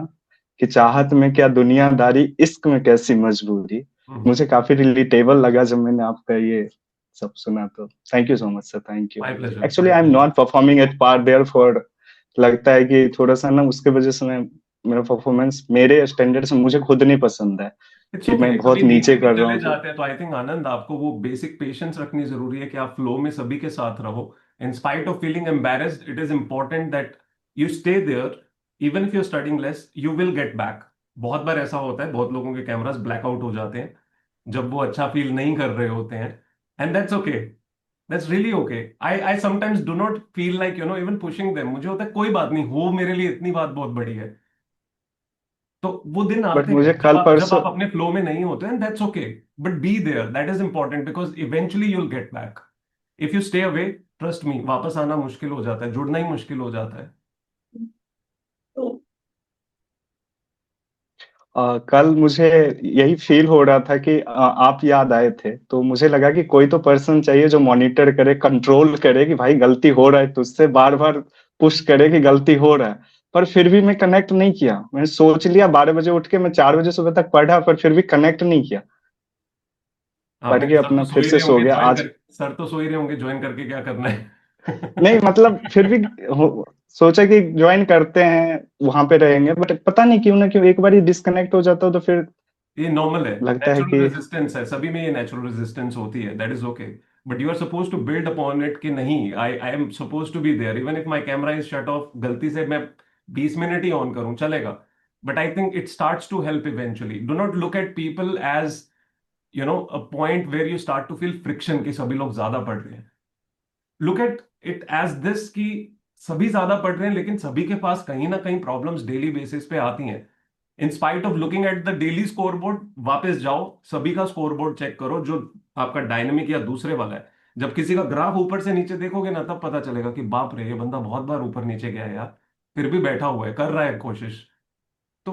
कि चाहत में क्या दुनियादारी, इश्क में कैसी मजबूरी। मुझे काफी रिलेटेबल लगा जब मैंने आपका ये सब सुना। तो thank you so much sir, thank you. My pleasure. Actually I am not performing at part there for, लगता है कि थोड़ा सा ना उसके वजह से मैं मेरा परफॉर्मेंस मेरे स्टैंडर्ड से मुझे खुद नहीं पसंद है इट्स कि ओके, मैं कभी बहुत नीचे नीचे भी कर रहा चले हूँ तो। जाते हैं तो आई थिंक आनंद आपको वो बेसिक पेशेंस रखनी जरूरी है कि आप फ्लो में सभी के साथ रहो। In spite of feeling embarrassed, it is important that you stay there. Even if you studying less, you will get back. बहुत बार ऐसा होता है, बहुत लोगों के कैमरास ब्लैकआउट हो जाते हैं जब वो अच्छा फील नहीं कर रहे होते हैं, and that's okay. That's really okay. I sometimes do not feel like even pushing them. मुझे होता है कोई बात नहीं, हो मेरे लिए इतनी बात बहुत बड़ी है। तो वो दिन बट आते मुझे हैं कल जब परसों आप अपने फ्लो में नहीं होते हैं, that's okay. But be there, that is important, because eventually you'll get back. If you stay away, trust me, वापस आना मुश्किल हो जाता है, जुड़ना ही मुश्किल हो जाता है। तो कल मुझे यही फील हो रहा था कि आप याद आए थे, तो मुझे लगा कि कोई तो पर्सन चाहिए जो मॉनिटर करे, कंट्रोल करे कि भाई गलती हो रहा है तुझसे, बार बार पुश करे कि गलती हो रहा है। पर फिर भी मैं कनेक्ट नहीं किया। मैंने सोच लिया 12 बजे उठ के मैं 4 बजे सुबह तक पढ़ा, पर फिर भी कनेक्ट नहीं किया। पढ़ आपके के सर तो अपना सो फिर ही से रहे सो होंगे गया ज्वाइन आज। कर, सर तो सो ही रहे होंगे ज्वाइन करके क्या करना नहीं है। मतलब फिर भी सोचा कि ज्वाइन करते हैं, वहां पे रहेंगे, बट पता नहीं क्यों ना क्यों एक बार ही डिस्कनेक्ट हो जाता हो तो फिर ये नॉर्मल है, लगता है नेचुरल कि रेजिस्टेंस है, सभी में ये नेचुरल रेजिस्टेंस होती है, that is okay. But you are suppose to build upon it कि नहीं, I I am suppose to be there even if my camera is shut off. गलती से मैं 20 मिनट ही ऑन करूं चलेगा, but I think it starts to help eventually. Do not look at people as a point where you start to feel friction कि सभी लोग ज्यादा पढ़ रहे हैं। Look at it as this कि सभी ज्यादा पढ़ रहे हैं, लेकिन सभी के पास कहीं ना कहीं प्रॉब्लम्स डेली बेसिस पे आती हैं। इन spite of looking at the daily scoreboard, वापस जाओ, सभी का स्कोरबोर्ड चेक करो जो आपका डायनेमिक या दूसरे वाला है। जब किसी का ग्राफ ऊपर से नीचे देखोगे ना, तब पता चलेगा कि बाप रे, ये बंदा बहुत बार ऊपर नीचे गया है यार, फिर भी बैठा हुआ है, कर रहा है कोशिश। तो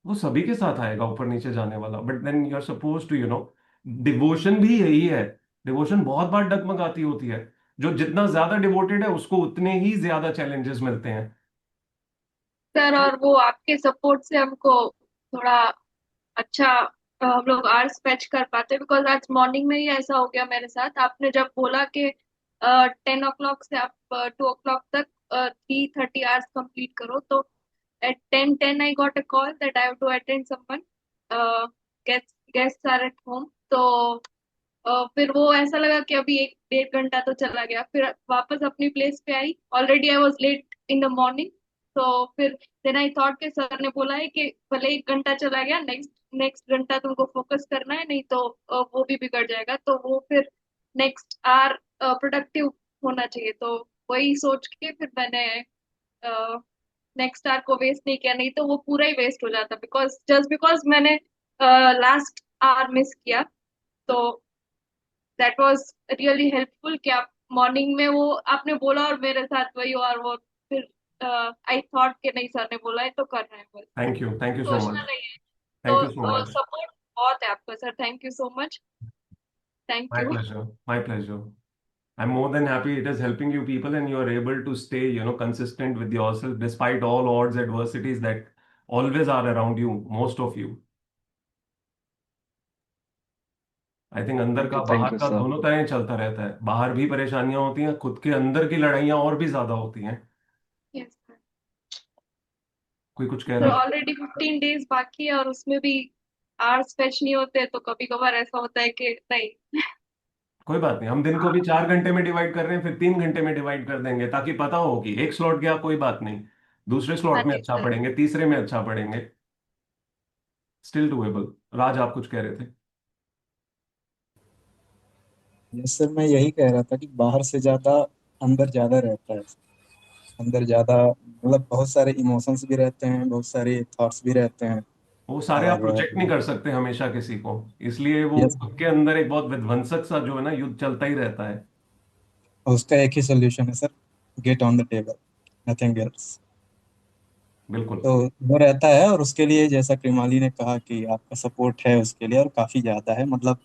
वो सभी के साथ आएगा ऊपर नीचे जाने वाला। But then you are suppose to devotion भी यही है। डिवोशन बहुत बार डगमगाती होती है। जो जितना ज्यादा डिवोटेड है उसको उतने ही ज्यादा चैलेंजेस मिलते हैं। सर, और वो आपके सपोर्ट से हमको थोड़ा अच्छा हम लोग आवर्स फैच कर पाते, बिकॉज आज मॉर्निंग में ही ऐसा हो गया मेरे साथ। आपने जब बोला कि 10 o'clock से आप 2 o'clock तक 3:30 hours कंप्लीट करो, तो at 10:10 I got a call that I have to attend someone, guests are at home। तो फिर वो ऐसा लगा कि अभी 1 1.5 घंटा तो चला गया, फिर वापस अपनी प्लेस पे आई। Already I was late in the morning. तो फिर देन आई थॉट के सर ने बोला है कि भले 1 घंटा चला गया, नेक्स्ट नेक्स्ट घंटा तुमको फोकस करना है, नहीं तो वो भी बिगड़ जाएगा। तो वो फिर नेक्स्ट आवर प्रोडक्टिव होना चाहिए। तो वही सोच के फिर मैंने नेक्स्ट आवर को वेस्ट नहीं किया, नहीं तो वो पूरा ही वेस्ट हो जाता, बिकॉज जस्ट बिकॉज मैंने लास्ट आवर मिस किया। तो दैट वाज रियली हेल्पफुल कि आप मॉर्निंग में वो आपने बोला और मेरे साथ वही हुआ, और वो फिर आई थॉट कि नहीं, सर ने बोला है तो कर रहे हैं, बस थैंक यू सो सोचना मच। नहीं है। थैंक यू सो तो मच। सपोर्ट बहुत है आपका sir, thank you so much. Thank my you. Pleasure, my pleasure. I'm more than happy it is helping you people and you are able to stay, consistent with yourself despite all odds, adversities that always are around you, most of you. I think अंदर का thank बाहर you का sir. दोनों तरह चलता रहता है। बाहर भी परेशानियां होती हैं, खुद के अंदर की लड़ाइयां और भी ज्यादा होती हैं। यस कोई कुछ कह सर, रहा था? ऑलरेडी 15 days बाकी है और उसमें भी आवर्स फेच नहीं होते, तो कभी कभार ऐसा होता है कि नहीं। कोई बात नहीं, हम दिन को भी 4 घंटे में डिवाइड कर रहे हैं, फिर 3 घंटे में डिवाइड कर देंगे, ताकि पता हो कि एक स्लॉट गया कोई बात नहीं, दूसरे हाँ स्लॉट में जी अच्छा सर। पढ़ेंगे, तीसरे में अच्छा पढ़ेंगे। Still doable. राज, आप कुछ कह रहे थे? यस सर, मैं यही कह रहा था कि बाहर से ज्यादा अंदर ज्यादा रहता है। अंदर ज्यादा मतलब बहुत सारे इमोशंस भी रहते हैं, बहुत सारे थॉट्स भी रहते हैं। वो सारे आप और प्रोजेक्ट नहीं कर सकते हमेशा किसी को, इसलिए वो यस, खुद के अंदर एक बहुत विध्वंसक सा जो है ना युद्ध चलता ही रहता है। उसका एक ही सोल्यूशन है sir, get on the table, nothing else. बिल्कुल। तो वो रहता है, और उसके लिए जैसा क्रिमाली ने कहा कि आपका सपोर्ट है उसके लिए, और काफी ज्यादा है, मतलब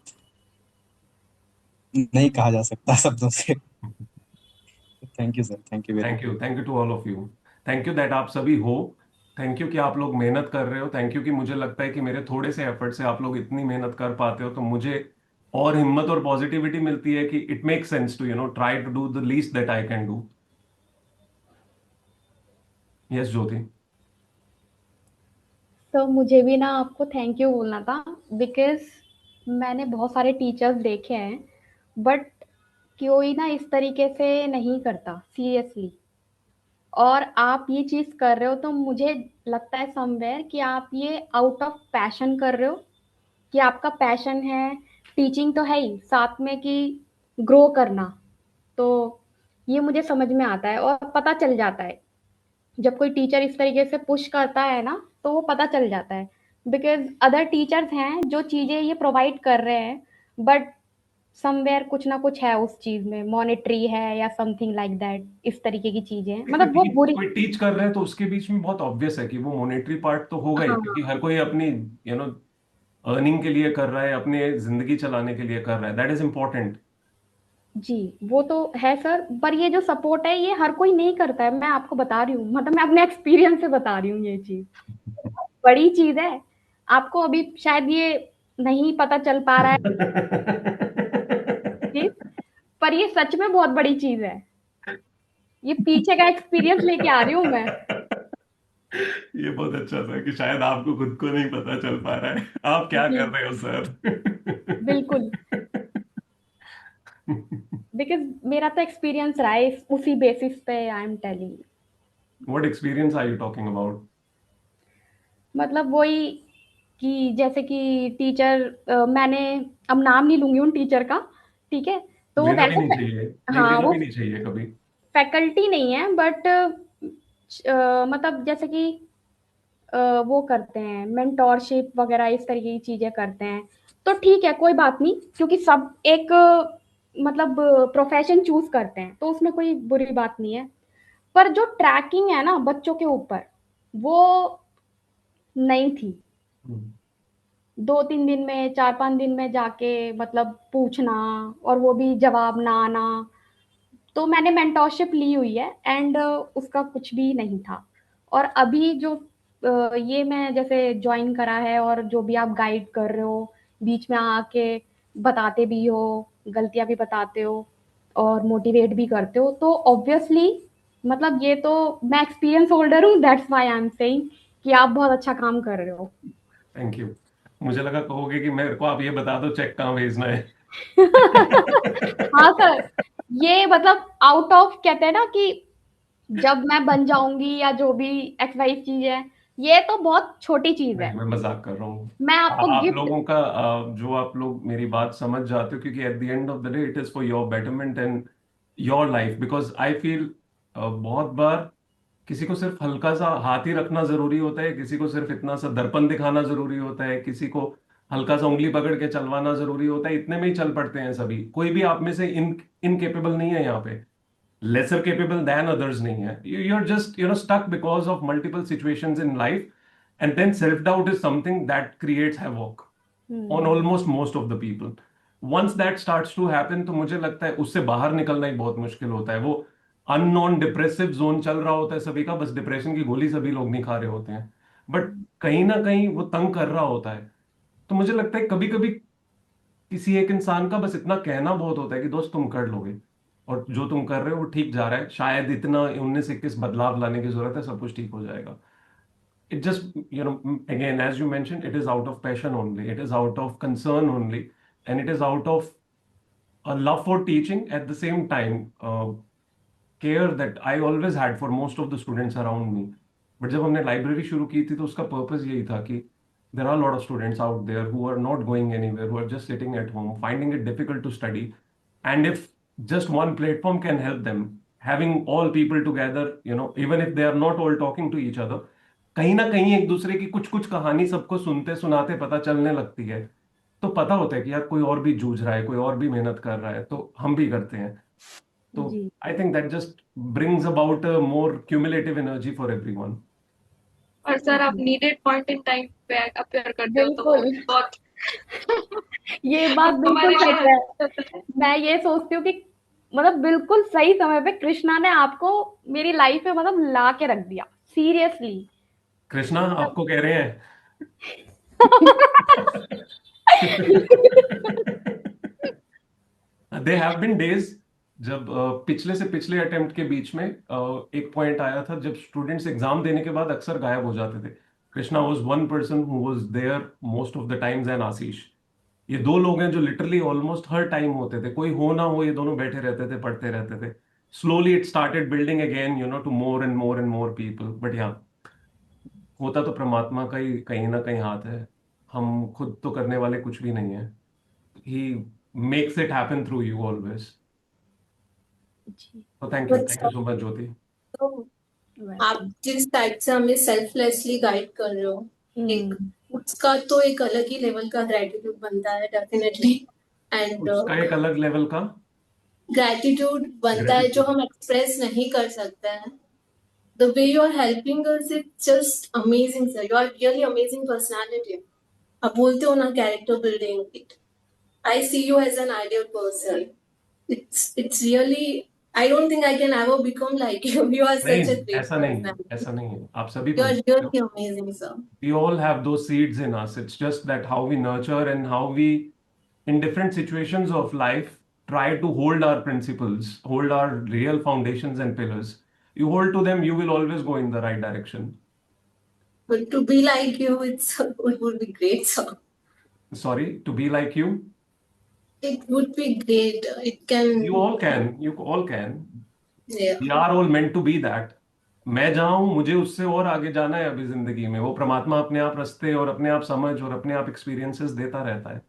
नहीं कहा जा सकता शब्दों से। Thank you sir, thank you very much. Thank you to all of you. Thank you that आप सभी हो। थैंक यू कि आप लोग मेहनत कर रहे हो। थैंक यू कि मुझे लगता है कि मेरे थोड़े से एफर्ट से आप लोग इतनी मेहनत कर पाते हो, तो मुझे और हिम्मत और पॉजिटिविटी मिलती है कि it make sense to try to do the least that I can do. Yes Jyoti. तो मुझे भी ना आपको थैंक यू बोलना था, बिकॉज मैंने बहुत सारे टीचर्स देखे हैं, बट कोई ना इस तरीके से नहीं करता सीरियसली। और आप ये चीज कर रहे हो तो मुझे लगता है समवेयर कि आप ये आउट ऑफ पैशन कर रहे हो, कि आपका पैशन है, टीचिंग तो है ही साथ में कि ग्रो करना। तो ये मुझे समझ में आता है और पता चल जाता है जब कोई टीचर इस तरीके से पुश करता है ना, तो वो पता चल जाता है। बिकॉज अदर टीचर्स हैं जो चीजें ये प्रोवाइड कर रहे हैं, बट समवेयर कुछ ना कुछ है उस चीज में, मॉनेटरी है या समथिंग लाइक दैट, इस तरीके की चीजें हैं, मतलब वो बुरी। कोई टीच कर रहे हैं तो उसके बीच में बहुत ऑब्वियस है कि वो मॉनेटरी पार्ट तो होगा ही, हाँ क्योंकि हर कोई अपनी अर्निंग के लिए कर रहा है, अपने जिंदगी चलाने के लिए कर रहा है, दैट इज इम्पोर्टेंट। जी, वो तो है सर, पर ये जो सपोर्ट है ये हर कोई नहीं करता है, मैं आपको बता रही हूँ, मतलब मैं अपने एक्सपीरियंस से बता रही हूँ ये चीज बड़ी चीज है। आपको अभी शायद ये नहीं पता चल पा रहा है चीज, पर ये सच में बहुत बड़ी चीज है। ये पीछे का एक्सपीरियंस लेके आ रही हूँ मैं। ये बहुत अच्छा था कि शायद आपको खुद को नहीं पता चल पा रहा है आप क्या जी कर रहे हो सर। बिल्कुल, बिकॉज मेरा तो एक्सपीरियंस रहा है उसी बेसिस पे I am telling. What experience are you talking about? मतलब वही कि जैसे कि टीचर, मैंने अब नाम नहीं लूंगी उन टीचर का, ठीक है, तो वो लेना भी वैसे नहीं चाहिए, नहीं हाँ लेना वो भी नहीं चाहिए कभी। फैकल्टी नहीं है, बट मतलब जैसे कि वो करते हैं मेंटोरशिप वगैरह, इस तरीके की चीजें करते हैं। तो ठीक है, कोई बात नहीं, क्योंकि सब एक मतलब प्रोफेशन चूज करते हैं, तो उसमें कोई बुरी बात नहीं है। पर जो ट्रैकिंग है ना बच्चों के ऊपर, वो नहीं थी। हम्म। 2-3 दिन में, 4-5 दिन में जाके मतलब पूछना, और वो भी जवाब ना आना। तो मैंने मेंटोरशिप ली हुई है एंड उसका कुछ भी नहीं था। और अभी जो ये मैं जैसे ज्वाइन करा है, और जो भी आप गाइड कर रहे हो, बीच में आके बताते भी हो, गलतियां भी बताते हो और मोटिवेट भी करते हो, तो ऑब्वियसली मतलब ये तो मैं एक्सपीरियंस होल्डर हूँ, that's why I am saying कि आप बहुत अच्छा काम कर रहे हो। Thank you. मुझे लगा कहोगे कि मेरे को आप ये बता दो चेक कहाँ भेजना है। हाँ सर, ये मतलब आउट ऑफ कहते हैं ना कि जब मैं बन जाऊंगी या जो भी एक्स वाई चीज है, ये तो बहुत छोटी चीज नहीं, है। मैं मजाक कर रहा हूँ। मैं आपको आप गिफ्ट। लोगों का जो आप लोग मेरी बात समझ जाते हो, क्योंकि at the end of the day it is for your betterment and your life, because I feel बहुत बार किसी को सिर्फ हल्का सा हाथ ही रखना जरूरी होता है, किसी को सिर्फ इतना सा दर्पण दिखाना जरूरी होता है, किसी को हल्का सा उंगली पकड़ के चलवाना जरूरी होता है, इतने में ही चल पड़ते हैं सभी। कोई भी आप में से इनकेपेबल नहीं है यहाँ पे, lesser capable than others नहीं है। You're just stuck because of multiple situations in life, and then self doubt is something that creates havoc on almost most of the people. Once that starts to happen, तो मुझे लगता है उससे बाहर निकलना ही बहुत मुश्किल होता है। वो अननोन डिप्रेसिव जोन चल रहा होता है सभी का, बस डिप्रेशन की गोली सभी लोग नहीं खा रहे होते हैं, बट कहीं ना कहीं वो तंग कर रहा होता है। तो मुझे लगता है कभी कभी किसी एक इंसान का बस इतना कहना बहुत होता है कि दोस्त तुम कर लोगे, और जो तुम कर रहे हो वो ठीक जा रहा है, शायद इतना 19-21 बदलाव लाने की जरूरत है, सब कुछ ठीक हो जाएगा। It just again as you mention, it is out of passion only, it is out of concern only, and it is out of a love for teaching, at the same time care that I always had for most of the students around me. But जब हमने library शुरू की थी तो उसका purpose यही था कि there are a lot of students out there who are not going anywhere, who are just sitting at home, finding it difficult to study. And if just one platform can help them, having all people together, even if they are not all talking to each other, कहीं ना कहीं एक दूसरे की कुछ कुछ कहानी सबको सुनते सुनाते पता चलने लगती है, तो पता होता है कि यार कोई और भी जूझ रहा है, कोई और भी मेहनत कर रहा है, तो हम भी करते हैं। तो जी I think that just brings about more cumulative energy for everyone. और सर आप नीडेड पॉइंट इन टाइम पे अपेयर करते हो तो वो बिल्कुल, बहुत ये बात बिल्कुल हमारे लिए सच है। help करता है। मैं ये सोचती हूँ कि मतलब बिल्कुल सही समय पे कृष्णा ने आपको मेरी लाइफ में मतलब ला के रख दिया, सीरियसली। कृष्णा आपको कह रहे हैं? दे हैव बिन डेज जब पिछले से पिछले अटेम्प्ट के बीच में एक पॉइंट आया था जब स्टूडेंट्स एग्जाम देने के बाद अक्सर गायब हो जाते थे। Krishna was one person who was there most of the times and Ashish. ये दो लोग हैं जो लिटरली ऑलमोस्ट हर टाइम होते थे, कोई हो ना हो ये दोनों बैठे रहते थे, पढ़ते रहते थे। Slowly it started building again, to more and more people. But या होता तो परमात्मा का ही कहीं ना कहीं हाथ है, हम खुद तो करने वाले कुछ भी नहीं है। He makes it happen through you always. जी तो thank But you so much Jyoti. तो आप वेलकम। जिस टाइप से हमें सेल्फलेसली गाइड कर रहे हो, एक उसका तो एक अलग ही लेवल का ग्रेटिट्यूड बनता है डेफिनेटली। एंड उसका एक अलग लेवल का ग्रेटिट्यूड बनता है जो हम एक्सप्रेस नहीं कर सकते हैं। The way you're helping us, it's just amazing, sir. You are really amazing personality. आप बोलते हो ना character building. I see you as an ideal person. It's really. I don't think I can ever become like you. You are नहीं, such a great ऐसा नहीं है, personality. ऐसा नहीं है, आप सभी You are बन सकते हो। really amazing, sir. We all have those seeds in us. It's just that how we nurture and how we, in different situations of life, try to hold our principles, hold our real foundations and pillars. You hold to them, you will always go in the right direction. But to be like you, it would be great, sir. Sorry, to be like you? It would be great. It can. You all can. You all can. Yeah. We are all meant to be that. मैं जहाँ हूँ मुझे उससे और आगे जाना है अभी जिंदगी में। वो परमात्मा अपने आप रास्ते और अपने आप समझ और अपने आप एक्सपीरियंसेस देता रहता है।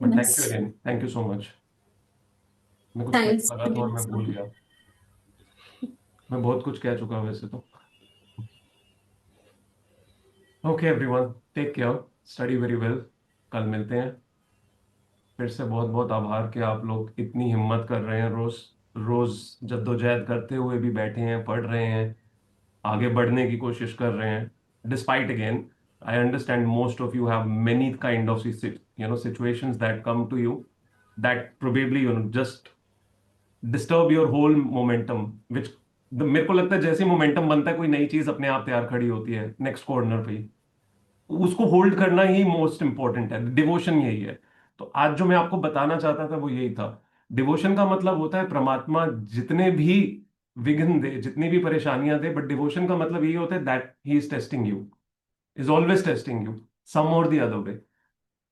But thank you Yes. Again, thank you so much. मैं कुछ कहने Thanks लगा था और again, मैं sir. भूल गया। मैं बहुत कुछ कह चुका हूँ वैसे तो। Okay everyone, take care, study very well. कल मिलते हैं। फिर से बहुत बहुत आभार कि आप लोग इतनी हिम्मत कर रहे हैं, रोज रोज जद्दोजहद करते हुए भी बैठे हैं, पढ़ रहे हैं, आगे बढ़ने की कोशिश कर रहे हैं। Despite again, I understand most of you have many kind of situations that come to you that probably just disturb your whole momentum, which मेरे को लगता है जैसे मोमेंटम बनता है कोई नई चीज अपने आप तैयार खड़ी होती है नेक्स्ट कॉर्नर पे ही, उसको होल्ड करना ही मोस्ट इंपॉर्टेंट है। डिवोशन यही है। तो आज जो मैं आपको बताना चाहता था वो यही था। डिवोशन का मतलब होता है परमात्मा जितने भी विघ्न दे, जितनी भी परेशानियां दे, बट डिवोशन का मतलब यही होता है that he is testing you, is always testing you some और the other way.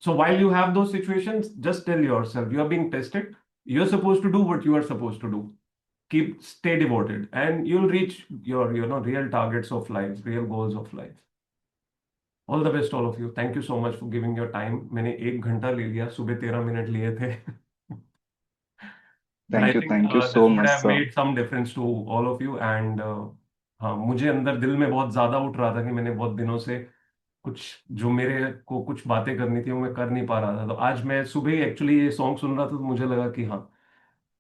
So while you have those situations, just tell yourself you are being tested. You're supposed to do what you are supposed to do. Stay devoted, and you'll reach your, real targets of life, real goals of life. All the best, all of you. Thank you so much for giving your time. मैंने 1 घंटा ले लिया, सुबह 13 minute लिए थे. But I think Thank you this so would much, have sir. made some difference to all of you. And हाँ, मुझे अंदर दिल में बहुत ज्यादा उठ रहा था कि मैंने बहुत दिनों से कुछ जो मेरे को कुछ बातें करनी थी वो मैं कर नहीं पा रहा था। तो आज मैं सुबह ही एक्चुअली ये सॉन्ग सुन रहा था तो मुझे लगा कि हाँ,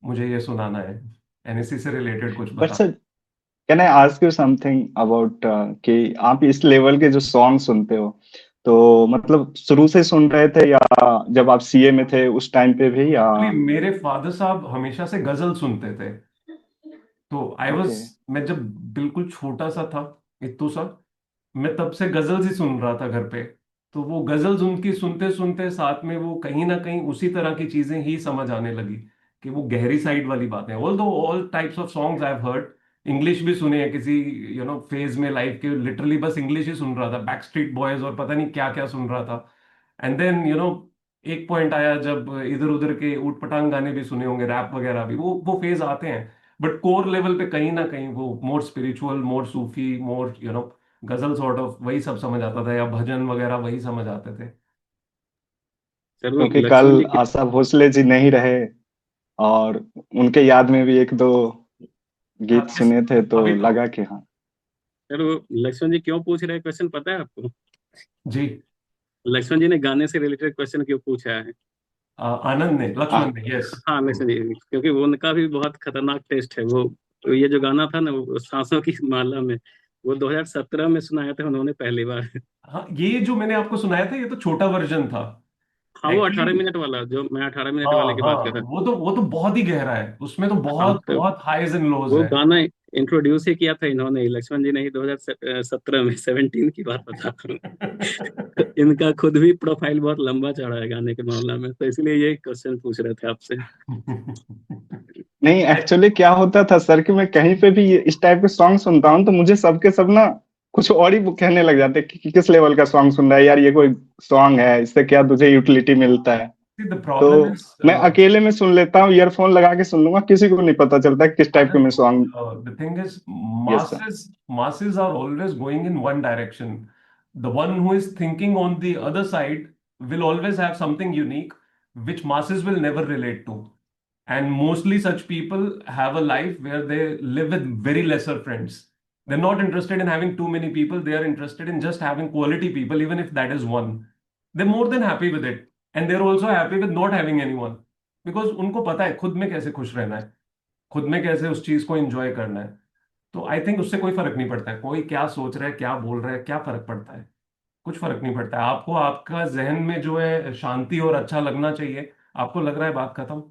मुझे ये सुनाना है, एनएससी से रिलेटेड कुछ But बता। sir, can I ask you something about कि आप इस लेवल के जो सॉन्ग सुनते हो, तो मतलब शुरू से सुन रहे थे या जब आप सीए में थे उस टाइम पे भी, या? Actually, मेरे फादर साहब हमेशा से गजल सुनते थे। तो आई ओके। वाज मैं जब बिल्कुल छोटा सा था, इतू सा, मैं तब से गजल्स ही सुन रहा था घर पे। तो वो गजल्स उनकी सुनते सुनते साथ में वो कहीं ना कहीं उसी तरह की चीजें ही समझ आने लगी कि वो गहरी साइड वाली बातें। All types of songs I have heard, English भी सुने हैं किसी फेज में लाइफ के, लिटरली बस इंग्लिश ही सुन रहा था, बैक स्ट्रीट बॉयज और पता नहीं क्या क्या सुन रहा था। एंड देन एक पॉइंट आया जब इधर उधर के ऊट पटांग गाने भी सुने होंगे, रैप वगैरह भी, वो फेज आते हैं। बट कोर लेवल पे कहीं ना कहीं वो मोर स्पिरिचुअल, मोर सूफी, मोर गजल सॉर्ट ऑफ वही सब समझ आता था, या भजन वगैरह वही समझ आते थे। सर वो क्योंकि लक्ष्मण कल जी के आशा भोसले जी नहीं रहे और उनके याद में भी एक दो हाँ, गीत सुने थे, तो अभी तो लगा कि हाँ। सर वो लक्ष्मण जी क्यों पूछ रहे हैं क्वेश्चन पता है आपको? जी, लक्ष्मण जी ने गाने से रिलेटेड क्वेश्चन क्यों पूछा है? आनंद ने, लक्ष्मण ने, यस। हाँ लक्ष्मण जी, क्योंकि वो उनका भी बहुत खतरनाक टेस्ट है। वो तो ये जो गाना था ना, वो सांसों की माला में, वो 2017 में सुनाया था उन्होंने पहली बार। हाँ, ये जो मैंने आपको सुनाया था ये तो छोटा वर्जन था हाँ वो 18 एक्चुअली। मिनट वाला, जो मैं 18 मिनट हाँ वाले की हाँ, बात कर रहा वो तो बहुत ही गहरा है, उसमें तो था। हाँ बहुत तो बहुत हाईज एंड लोज वो है। गाना इंट्रोड्यूस ही किया था इन्होंने, लक्ष्मण जी ने ही 2017 में, 17 की बात बता रहा हूँ। तो इनका खुद भी प्रोफाइल बहुत लंबा चढ़ा है गाने के मामला में, तो इसलिए ये क्वेश्चन पूछ रहे थे आपसे। नहीं, एक्चुअली क्या होता था सर कि मैं कहीं पे भी इस टाइप के सॉन्ग सुनता हूँ तो मुझे सबके सब ना कुछ और ही वो कहने लग जाते हैं कि किस लेवल का सॉन्ग सुन रहा है यार, ये कोई सॉन्ग है, इससे क्या तुझे यूटिलिटी मिलता है। See, the तो problem is, मैं अकेले में सुन लेता हूँ, ईयरफोन लगा के सुन लूंगा, किसी को नहीं पता चलता किस टाइप के मैं song. the thing is, yes sir. masses are always going in one direction. The one who is thinking on the other side will always have something unique, which masses will never relate to. And mostly such people have a life where they live with very lesser friends. They're not interested in having too many people. They are interested in just having quality people, even if that is one. They're more than happy with it. And they're also happy with not having anyone. Because उनको पता है खुद में कैसे खुश रहना है, खुद में कैसे उस चीज को एंजॉय करना है। तो आई थिंक उससे कोई फर्क नहीं पड़ता है कोई क्या सोच रहा है, क्या बोल रहा है, क्या फर्क पड़ता है। कुछ फर्क नहीं पड़ता है। आपको आपका जहन में जो है शांति और अच्छा लगना चाहिए। आपको लग रहा है बात खत्म।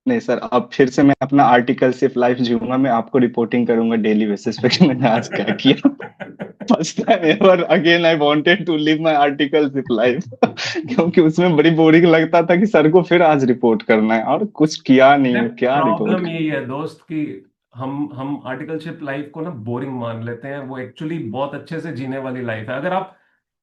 नहीं सर, अब फिर से मैं अपना आर्टिकलशिप लाइफ जीऊंगा, मैं आपको रिपोर्टिंग करूंगा डेली बेसिस पे कि मैंने आज क्या किया। First time ever again I wanted to live my articleship life. क्योंकि उसमें बड़ी बोरिंग लगता था कि सर को फिर आज रिपोर्ट करना है, और कुछ किया नहीं हूँ, क्या रिपोर्ट। प्रॉब्लम यही है दोस्त कि हम आर्टिकलशिप लाइफ को ना बोरिंग मान लेते हैं। वो एक्चुअली बहुत अच्छे से जीने वाली लाइफ है। अगर आप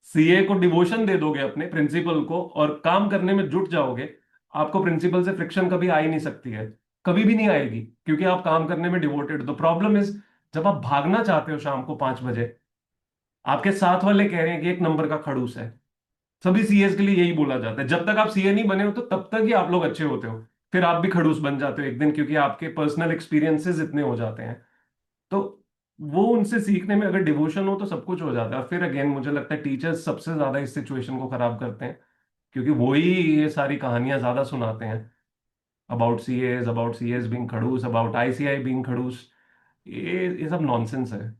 सीए को डिवोशन दे दोगे अपने प्रिंसिपल को और काम करने में जुट जाओगे, आपको प्रिंसिपल से फ्रिक्शन कभी आ ही नहीं सकती है, कभी भी नहीं आएगी, क्योंकि आप काम करने में डिवोटेड। द प्रॉब्लम इज, जब आप भागना चाहते हो शाम को 5 बजे, आपके साथ वाले कह रहे हैं कि एक नंबर का खड़ूस है। सभी सीएस के लिए यही बोला जाता है। जब तक आप सीए नहीं बने हो तो तब तक ही आप लोग अच्छे होते हो, फिर आप भी खड़ूस बन जाते हो एक दिन, क्योंकि आपके पर्सनल एक्सपीरियंसेस इतने हो जाते हैं। तो वो उनसे सीखने में अगर डिवोशन हो तो सब कुछ हो जाता है। फिर अगेन मुझे लगता है टीचर्स सबसे ज्यादा इस सिचुएशन को खराब करते हैं, क्योंकि वो ही ये सारी कहानियां ज्यादा सुनाते हैं अबाउट सीएस बीइंग खड़ूस, अबाउट आईसीआई बीइंग खड़ूस। ये सब नॉनसेंस है।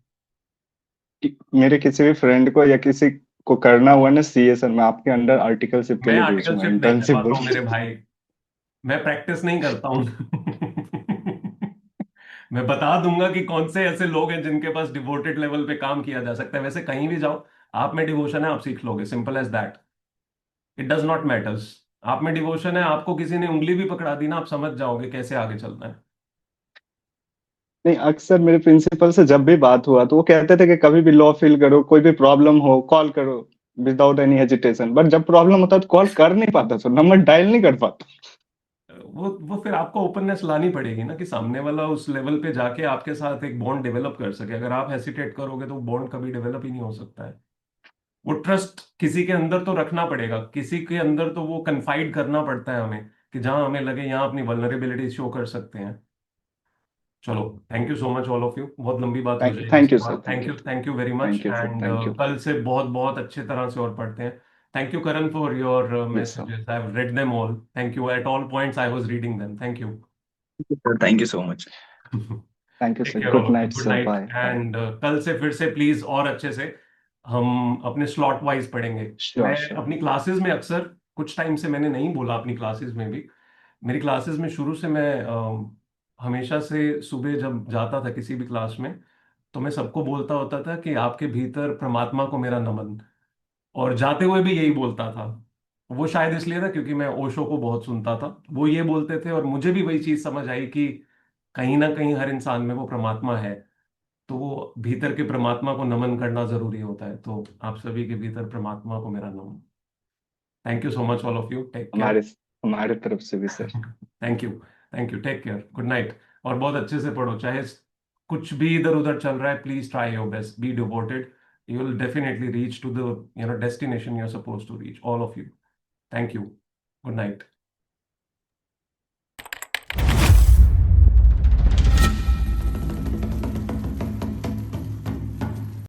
मेरे किसी भी फ्रेंड को या किसी को करना हुआ ना सीए, सर मैं आपके अंडर आर्टिकलशिप के मैं लिए भेजूंगा, आर्टिकलशिप नहीं कर इंटर्नशिप पाता बोल हूँ के। मेरे भाई, मैं प्रैक्टिस नहीं करता हूँ। मैं बता दूंगा कि कौन से ऐसे लोग हैं जिनके पास डिवोटेड लेवल पे काम किया जा सकता है। वैसे कहीं भी जाओ, आप में डिवोशन है आप सीख लोगे, simple as that. It does not matters. आप में डिवोशन है, आपको किसी ने उंगली भी पकड़ा दी ना, आप समझ जाओगे कैसे आगे चलना है। नहीं, अक्सर मेरे प्रिंसिपल से जब भी बात हुआ तो वो कहते थे कि कभी भी लो फील करो, कोई भी प्रॉब्लम हो कॉल करो विदाउट एनी हेजिटेशन। बट जब प्रॉब्लम होता तो कॉल कर नहीं पाता, सर नंबर डायल नहीं कर पाता। वो फिर आपको ओपननेस लानी पड़ेगी ना, कि सामने वाला उस लेवल पे जाके आपके साथ एक बॉन्ड डेवलप कर सके। अगर आप हेसिटेट करोगे तो बॉन्ड कभी डेवलप ही नहीं हो सकता है। वो ट्रस्ट किसी के अंदर तो रखना पड़ेगा, किसी के अंदर तो वो कन्फाइड करना पड़ता है हमें, कि जहां हमें लगे यहाँ अपनी वल्नरेबिलिटी शो कर सकते हैं। चलो, thank you so much all of you. बहुत लंबी बात हो जाएगी थैंक इसके यू सर, बाद। Thank you very much. Thank you sir, and thank you. कल से बहुत बहुत अच्छे तरह से और पढ़ते हैं। Thank you Karan for your yes sir, messages, I have read them all. Thank you, at all points I was reading them. Thank you. Thank you so much. Thank you take sir, care all good of you, night good sir, night. Bye bye. And कल से फिर से please और अच्छे से हम अपने slot wise पढ़ेंगे। श्योर मैं श्योर। अपनी क्लासेस में अक्सर, कुछ टाइम से मैंने नहीं बोला अपनी क्लासेस में भी, मेरी क्लासेस में शुरू से मैं हमेशा से सुबह जब जाता था किसी भी क्लास में, तो मैं सबको बोलता होता था कि आपके भीतर परमात्मा को मेरा नमन। और जाते हुए भी यही बोलता था। वो शायद इसलिए था क्योंकि मैं ओशो को बहुत सुनता था, वो ये बोलते थे और मुझे भी वही चीज समझ आई कि कहीं ना कहीं हर इंसान में वो परमात्मा है। तो वो भीतर के परमात्मा को नमन करना जरूरी होता है। तो आप सभी के भीतर परमात्मा को मेरा नमन। Thank you so much all of you, take care. हमारे हमारे तरफ से भी sir. Thank you. Thank you, take care, good night. और बहुत अच्छे से पढ़ो, चाहे कुछ भी इधर उधर चल रहा है, please try your best, be devoted. You will definitely reach to the destination you're supposed to reach, all of you. Thank you. Good night.